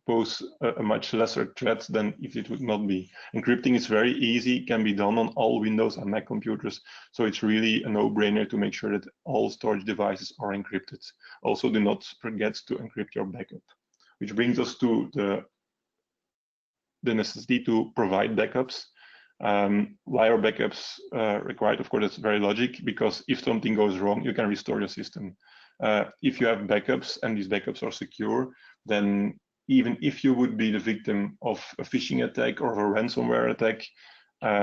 pose a much lesser threat than if it would not be. Encrypting is very easy, can be done on all Windows and Mac computers, so it's really a no-brainer to make sure that all storage devices are encrypted. Also, do not forget to encrypt your backup, which brings us to the necessity to provide backups. Why are backups required? Of course, that's very logic, because if something goes wrong, you can restore your system. If you have backups and these backups are secure, then even if you would be the victim of a phishing attack or a ransomware attack,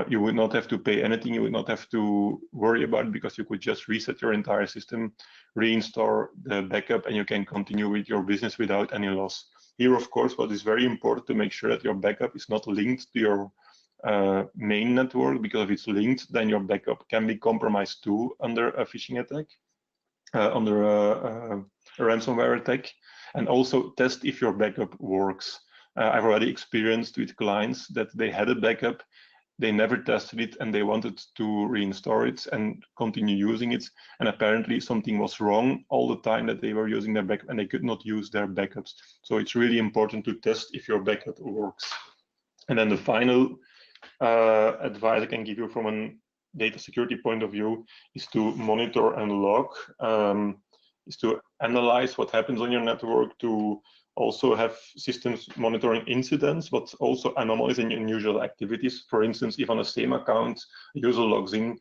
you would not have to pay anything, you would not have to worry about it, because you could just reset your entire system, reinstall the backup, and you can continue with your business without any loss. Here, of course, what is very important to make sure that your backup is not linked to your main network, because if it's linked, then your backup can be compromised too under a phishing attack, under a ransomware attack. And also test if your backup works. I've already experienced with clients that they had a backup, they never tested it, and they wanted to reinstall it and continue using it. And apparently something was wrong all the time that they were using their backup, and they could not use their backups. So it's really important to test if your backup works. And then the final advice I can give you from a data security point of view is to monitor and log. Is to analyze what happens on your network, to also have systems monitoring incidents, but also anomalies and unusual activities. For instance, if on the same account a user logs in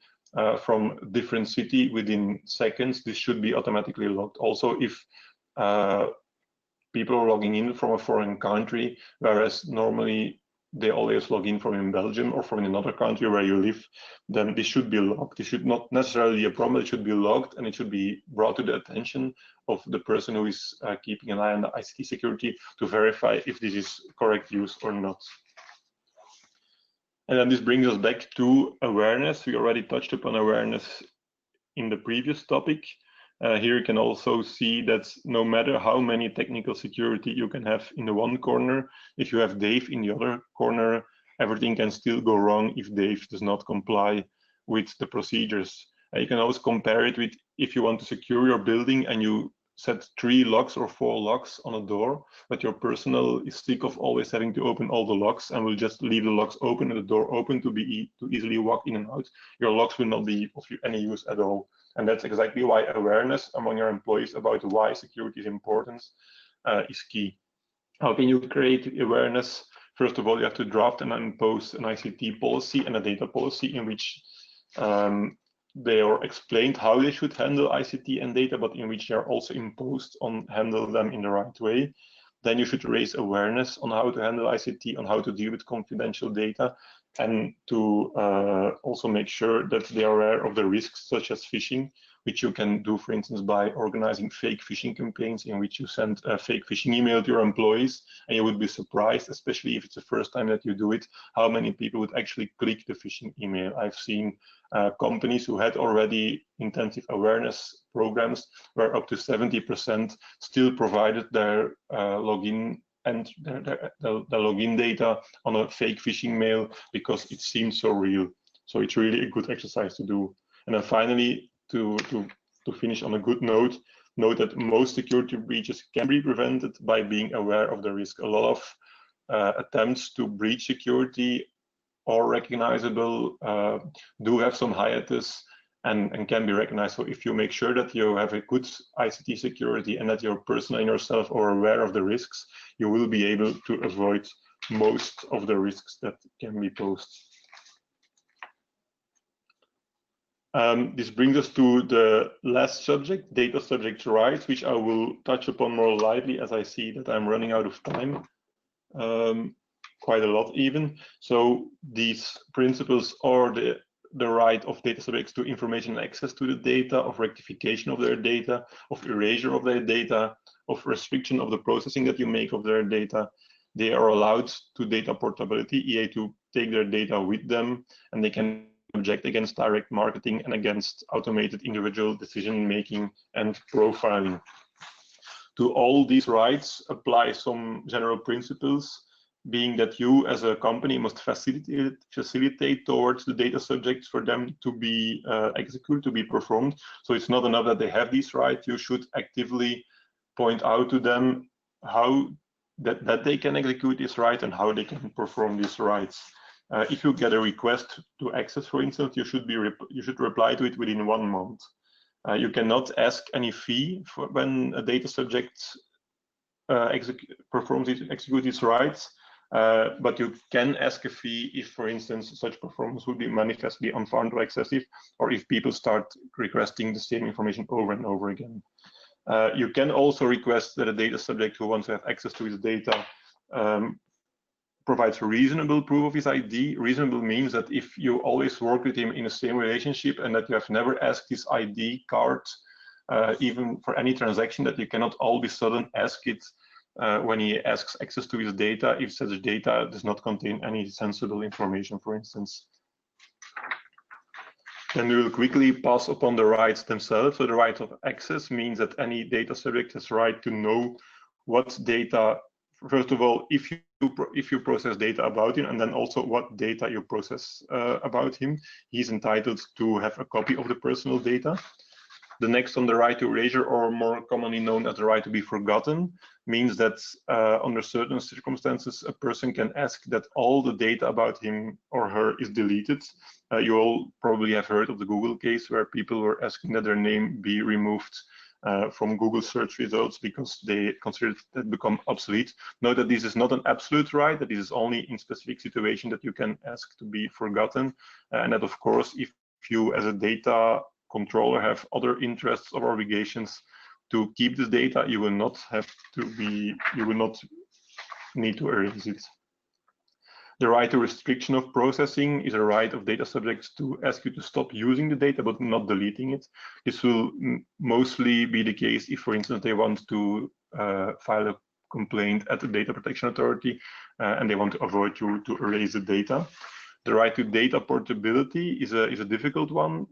from a different city within seconds, this should be automatically logged. Also, if people are logging in from a foreign country, whereas normally they always log in from in Belgium or from another country where you live, then this should be logged. This should not necessarily be a problem, it should be logged, and it should be brought to the attention of the person who is keeping an eye on the ICT security to verify if this is correct use or not. And then this brings us back to awareness. We already touched upon awareness in the previous topic. Here you can also see that no matter how many technical security you can have in the one corner, if you have Dave in the other corner, everything can still go wrong if Dave does not comply with the procedures. You can always compare it with if you want to secure your building and you set 3 locks or 4 locks on a door, but your personnel is sick of always having to open all the locks and will just leave the locks open and the door open to easily walk in and out. Your locks will not be of any use at all. And that's exactly why awareness among your employees about why security is important is key. How can you create awareness? First of all, you have to draft and impose an ICT policy and a data policy in which they are explained how they should handle ICT and data, but in which they are also imposed on handle them in the right way. Then you should raise awareness on how to handle ICT, on how to deal with confidential data, and to also make sure that they are aware of the risks such as phishing, which you can do, for instance, by organizing fake phishing campaigns in which you send a fake phishing email to your employees, and you would be surprised, especially if it's the first time that you do it, how many people would actually click the phishing email. I've seen companies who had already intensive awareness programs where up to 70% still provided their login and the login data on a fake phishing mail because it seemed so real. So it's really a good exercise to do. And then finally, to finish on a good note, note that most security breaches can be prevented by being aware of the risk. A lot of attempts to breach security or recognizable do have some hiatus and can be recognized. So if you make sure that you have a good ICT security and that your person and yourself are aware of the risks, you will be able to avoid most of the risks that can be posed. This brings us to the last subject, data subject rights, which I will touch upon more lightly as I see that I'm running out of time. Quite a lot even. So these principles are the right of data subjects to information and access to the data, of rectification of their data, of erasure of their data, of restriction of the processing that you make of their data. They are allowed to data portability, EA to take their data with them, and they can object against direct marketing and against automated individual decision making and profiling. To all these rights apply some general principles, being that you as a company must facilitate towards the data subjects for them to be executed, to be performed. So it's not enough that they have these rights, you should actively point out to them how that they can execute this right and how they can perform these rights. If you get a request to access, for instance, you should reply to it within 1 month. You cannot ask any fee for when a data subject executes its rights, but you can ask a fee if, for instance, such performance would be manifestly unfound or excessive, or if people start requesting the same information over and over again. You can also request that a data subject who wants to have access to his data provides reasonable proof of his ID. Reasonable means that if you always work with him in the same relationship and that you have never asked his ID card, even for any transaction, that you cannot all of a sudden ask it when he asks access to his data, if such data does not contain any sensible information, for instance. Then we will quickly pass upon the rights themselves. So the right of access means that any data subject has right to know what data, first of all, if you process data about him, and then also what data you process about him. He's entitled to have a copy of the personal data. The next on the right to erasure, or more commonly known as the right to be forgotten, means that under certain circumstances, a person can ask that all the data about him or her is deleted. You all probably have heard of the Google case where people were asking that their name be removed from Google search results because they considered that become obsolete. Note that this is not an absolute right, that this is only in specific situation that you can ask to be forgotten. And that, of course, if you as a data controller have other interests or obligations to keep this data, you will not need to erase it. The right to restriction of processing is a right of data subjects to ask you to stop using the data but not deleting it. This will mostly be the case if, for instance, they want to file a complaint at the Data Protection Authority and they want to avoid you to erase the data. The right to data portability is a difficult one,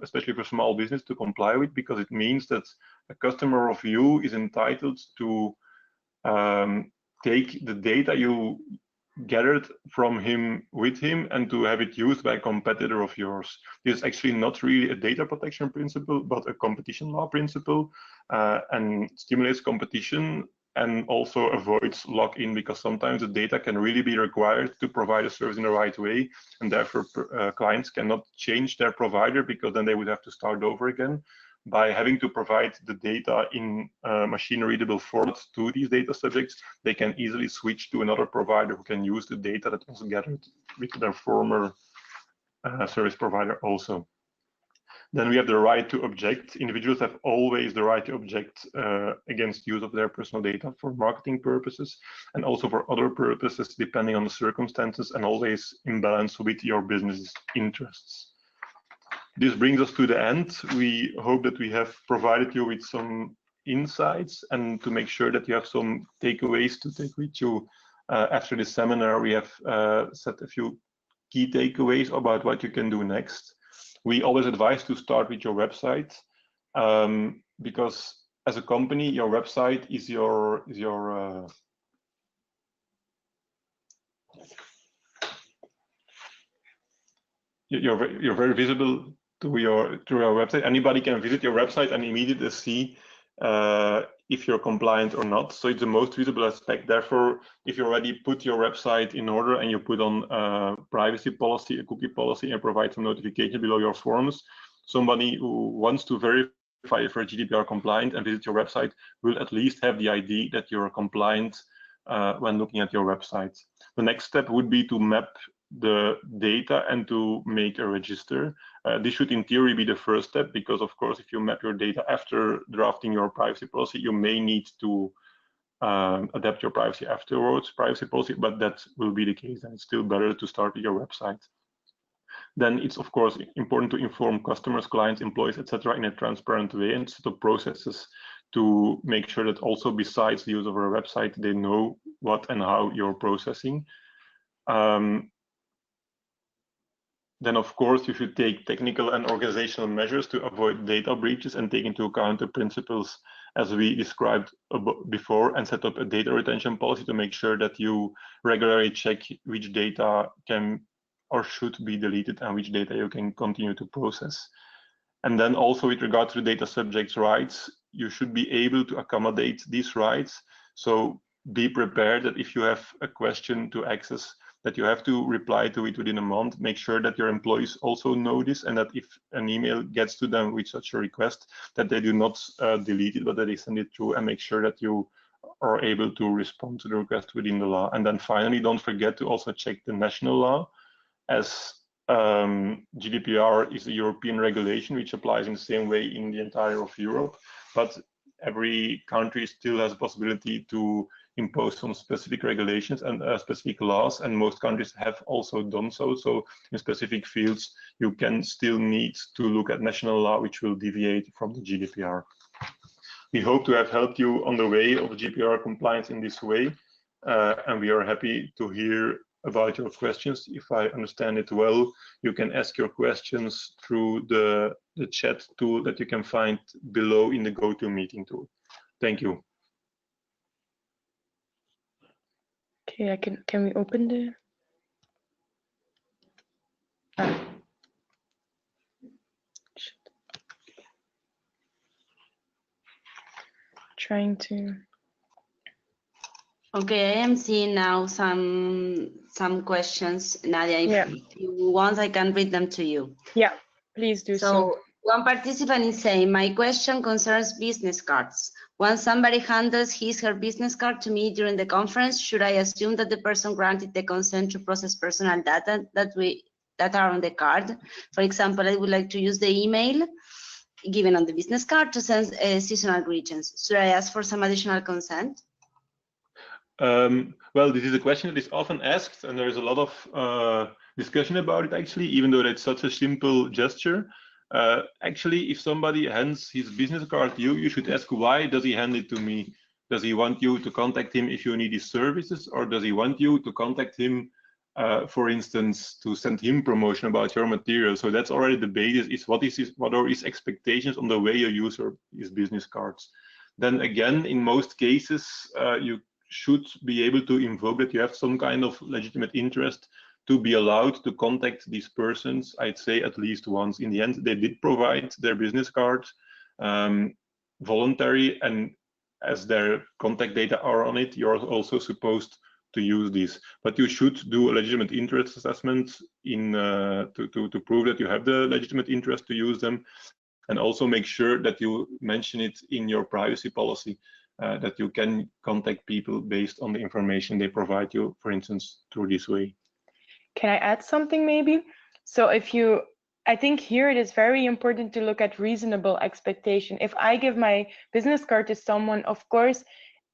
especially for small business to comply with, because it means that a customer of you is entitled to take the data you gathered from him with him and to have it used by a competitor of yours. This is actually not really a data protection principle, but a competition law principle, and stimulates competition and also avoids lock-in, because sometimes the data can really be required to provide a service in the right way, and therefore clients cannot change their provider because then they would have to start over again. By having to provide the data in machine-readable format to these data subjects, they can easily switch to another provider who can use the data that was gathered with their former service provider also. Then we have the right to object. Individuals have always the right to object against use of their personal data for marketing purposes and also for other purposes, depending on the circumstances, and always in balance with your business interests. This brings us to the end. We hope that we have provided you with some insights, and to make sure that you have some takeaways to take with you after this seminar. We have set a few key takeaways about what you can do next. We always advise to start with your website, because as a company, your website is you're very visible to your website. Anybody can visit your website and immediately see if you're compliant or not. So it's the most visible aspect. Therefore, if you already put your website in order and you put on a privacy policy, a cookie policy, and provide some notification below your forms, somebody who wants to verify if you're GDPR compliant and visit your website will at least have the ID that you're compliant when looking at your website. The next step would be to map the data and to make a register. This should in theory be the first step, because of course if you map your data after drafting your privacy policy, you may need to adapt your privacy policy, but that will be the case, and it's still better to start with your website. Then it's of course important to inform customers, clients, employees, etc. in a transparent way and set up processes to make sure that also besides the use of our website, they know what and how you're processing. Then, of course, you should take technical and organizational measures to avoid data breaches and take into account the principles as we described before, and set up a data retention policy to make sure that you regularly check which data can or should be deleted and which data you can continue to process. And then also with regard to the data subject's rights, you should be able to accommodate these rights. So be prepared that if you have a question to access, that you have to reply to it within a month. Make sure that your employees also know this, and that if an email gets to them with such a request, that they do not delete it, but that they send it through, and make sure that you are able to respond to the request within the law. And then finally, don't forget to also check the national law, as GDPR is a European regulation which applies in the same way in the entire of Europe, but every country still has a possibility to impose some specific regulations and specific laws, and most countries have also done so. So in specific fields, you can still need to look at national law, which will deviate from the GDPR. We hope to have helped you on the way of GDPR compliance in this way, and we are happy to hear about your questions. If I understand it well, you can ask your questions through the chat tool that you can find below in the GoToMeeting tool. Thank you. Okay, can we open the trying to. Okay, I am seeing now some questions, Nadia. If you want, I can read them to you. Yeah, please do so. So one participant is saying, my question concerns business cards. Once somebody handles his/her business card to me during the conference, should I assume that the person granted the consent to process personal data that are on the card? For example, I would like to use the email given on the business card to send seasonal greetings. Should I ask for some additional consent? Well, this is a question that is often asked, and there is a lot of discussion about it actually, even though it's such a simple gesture. Actually, if somebody hands his business card to you, you should ask, why does he hand it to me? Does he want you to contact him if you need his services, or does he want you to contact him, for instance, to send him promotion about your material? So that's already the basis, is what are his expectations on the way you use his business cards. Then again, in most cases, you should be able to invoke that you have some kind of legitimate interest to be allowed to contact these persons, I'd say at least once. In the end, they did provide their business cards voluntary, and as their contact data are on it, you're also supposed to use these. But you should do a legitimate interest assessment to prove that you have the legitimate interest to use them, and also make sure that you mention it in your privacy policy, that you can contact people based on the information they provide you, for instance, through this way. Can I add something maybe? So if you I think here it is very important to look at reasonable expectation. If I give my business card to someone, of course,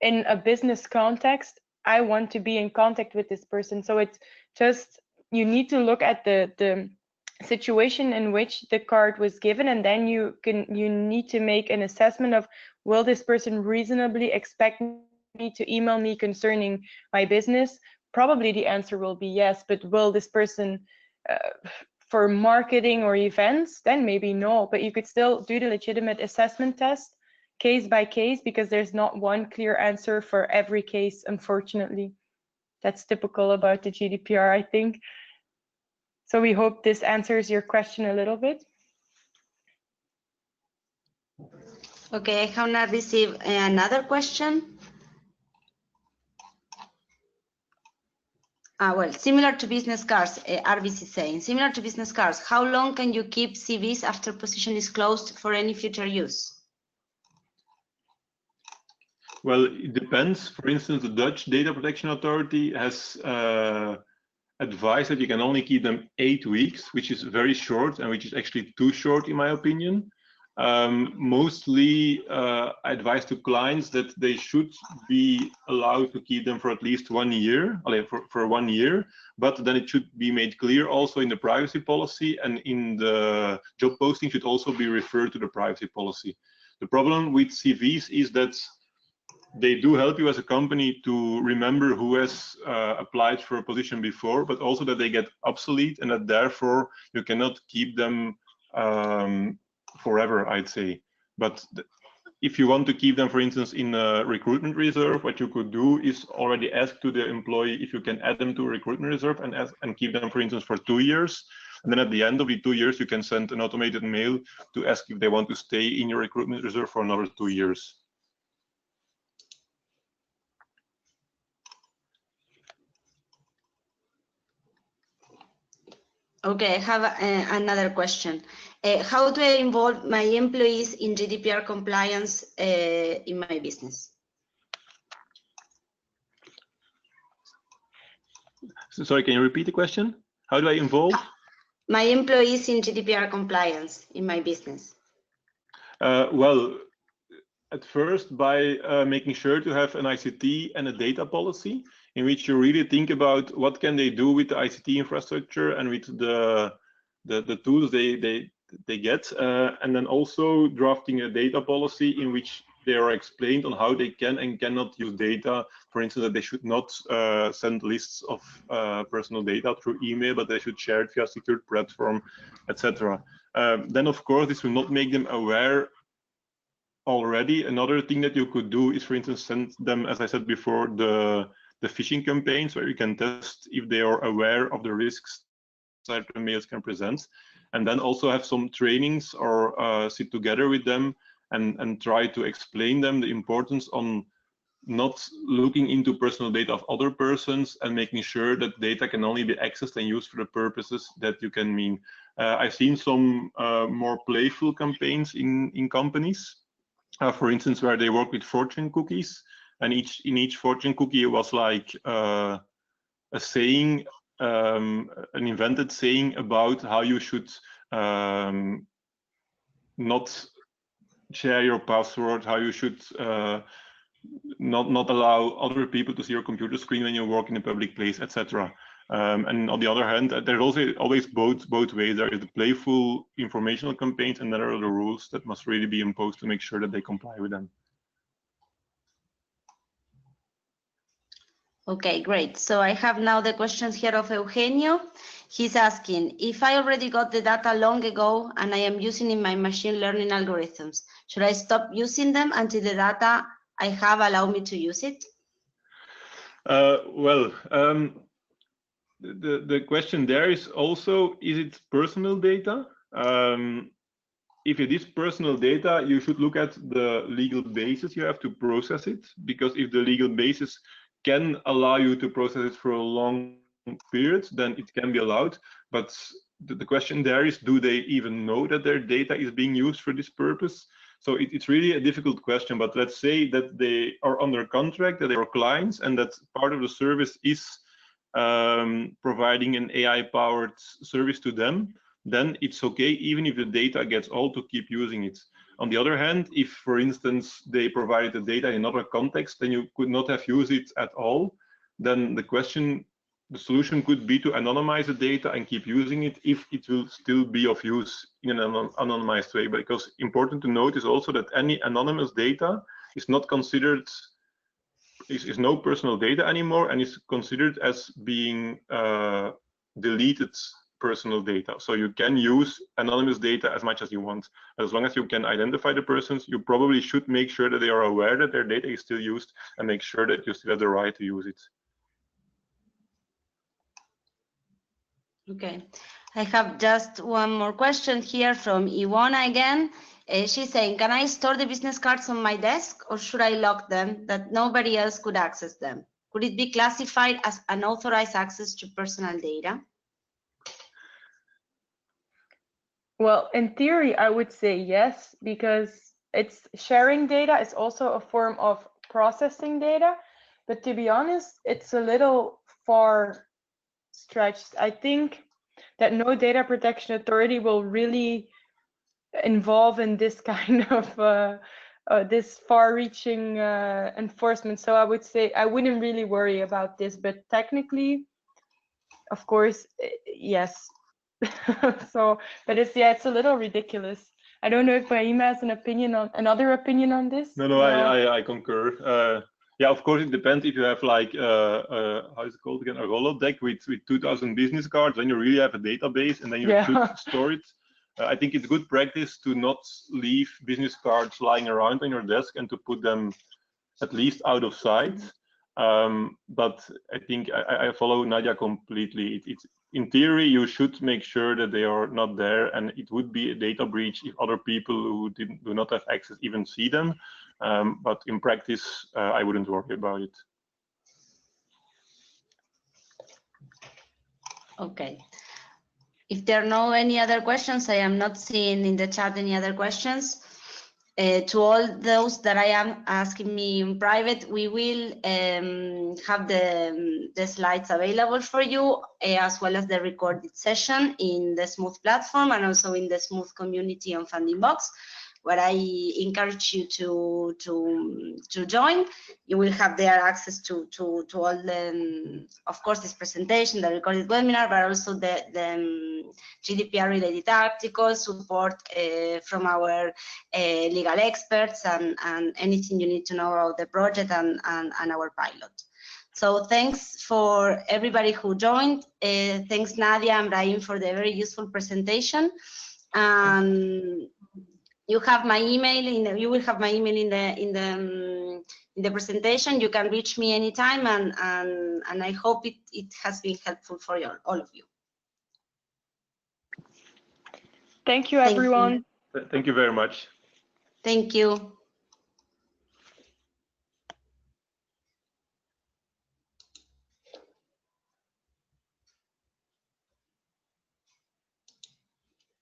in a business context, I want to be in contact with this person. So it's just, you need to look at the situation in which the card was given, and then you need to make an assessment of, will this person reasonably expect me to email me concerning my business? Probably the answer will be yes, but will this person for marketing or events, then maybe no, but you could still do the legitimate assessment test case by case, because there's not one clear answer for every case, unfortunately. That's typical about the GDPR, I think. So we hope this answers your question a little bit. Okay, I have now received another question. Well, similar to business cards, RBC saying, similar to business cards, how long can you keep CVs after position is closed for any future use? Well, it depends. For instance, the Dutch Data Protection Authority has advised that you can only keep them 8 weeks, which is very short and which is actually too short in my opinion. Mostly I advise to clients that they should be allowed to keep them for at least 1 year, for 1 year, but then it should be made clear also in the privacy policy, and in the job posting should also be referred to the privacy policy. The problem with CVs is that they do help you as a company to remember who has applied for a position before, but also that they get obsolete and that therefore you cannot keep them forever, I'd say. But if you want to keep them, for instance, in a recruitment reserve, what you could do is already ask to the employee if you can add them to a recruitment reserve and keep them, for instance, for 2 years. And then at the end of the 2 years, you can send an automated mail to ask if they want to stay in your recruitment reserve for another 2 years. Okay, I have another question. How do I involve my employees in GDPR compliance in my business? Sorry, can you repeat the question? How do I involve my employees in GDPR compliance in my business? Well, at first by making sure to have an ICT and a data policy in which you really think about what can they do with the ICT infrastructure and with the tools they get, and then also drafting a data policy in which they are explained on how they can and cannot use data. For instance, that they should not send lists of personal data through email, but they should share it via secured platform, etc. Then, of course, this will not make them aware already. Another thing that you could do is, for instance, send them, as I said before, the phishing campaigns where you can test if they are aware of the risks certain mails can present, and then also have some trainings or sit together with them and try to explain them the importance on not looking into personal data of other persons and making sure that data can only be accessed and used for the purposes that you can mean. I've seen some more playful campaigns in companies, for instance, where they work with fortune cookies, and in each fortune cookie it was like a saying, an invented saying about how you should not share your password, how you should not allow other people to see your computer screen when you work in a public place, etc. And on the other hand, there's also always both ways. There is the playful informational campaigns, and there are the rules that must really be imposed to make sure that they comply with them. Okay, great. So I have now the questions here of Eugenio. He's asking, if I already got the data long ago and I am using in my machine learning algorithms, should I stop using them until the data I have allow me to use it? The question there is also, is it personal data? If it is personal data, you should look at the legal basis you have to process it, because if the legal basis can allow you to process it for a long period, then it can be allowed. But the question there is, do they even know that their data is being used for this purpose? So it's really a difficult question, but let's say that they are under contract, that they are clients, and that part of the service is providing an AI-powered service to them, then it's okay, even if the data gets old, to keep using it. On the other hand, if, for instance, they provided the data in another context, then you could not have used it at all. Then the solution could be to anonymize the data and keep using it if it will still be of use in an anonymized way. Because important to note is also that any anonymous data is not considered, is no personal data anymore, and is considered as being deleted personal data. So you can use anonymous data as much as you want. As long as you can identify the persons, you probably should make sure that they are aware that their data is still used, and make sure that you still have the right to use it. Okay, I have just one more question here from Ivona again. She's saying, can I store the business cards on my desk, or should I lock them that nobody else could access them? Could it be classified as unauthorized access to personal data? Well, in theory, I would say yes, because it's sharing data is also a form of processing data. But to be honest, it's a little far stretched. I think that no data protection authority will really involve in this kind of this far-reaching enforcement. So I would say I wouldn't really worry about this, but technically, of course, yes. So, but it's a little ridiculous. I don't know if Brahim has another opinion on this. No, I concur. Yeah, of course, it depends. If you have like how is it called again, a Rolodeck with 2,000 business cards, then you really have a database, and then you should store it. I think it's good practice to not leave business cards lying around on your desk, and to put them at least out of sight. But I think I follow Nadia completely. It's in theory, you should make sure that they are not there, and it would be a data breach if other people who do not have access even see them. But in practice, I wouldn't worry about it. Okay. If there are no any other questions, I am not seeing in the chat any other questions. To all those that I am asking me in private, we will have the slides available for you, as well as the recorded session in the Smooth platform, and also in the Smooth community on FundingBox, where I encourage you to join. You will have there access to all the, of course, this presentation, the recorded webinar, but also the GDPR related articles, support from our legal experts, and anything you need to know about the project and our pilot. So thanks for everybody who joined. Thanks Nadia and Brahim for the very useful presentation. You have my email you will have my email in the presentation. You can reach me anytime, and I hope it has been helpful for all of you. Thank you, everyone. Thank you very much. Thank you.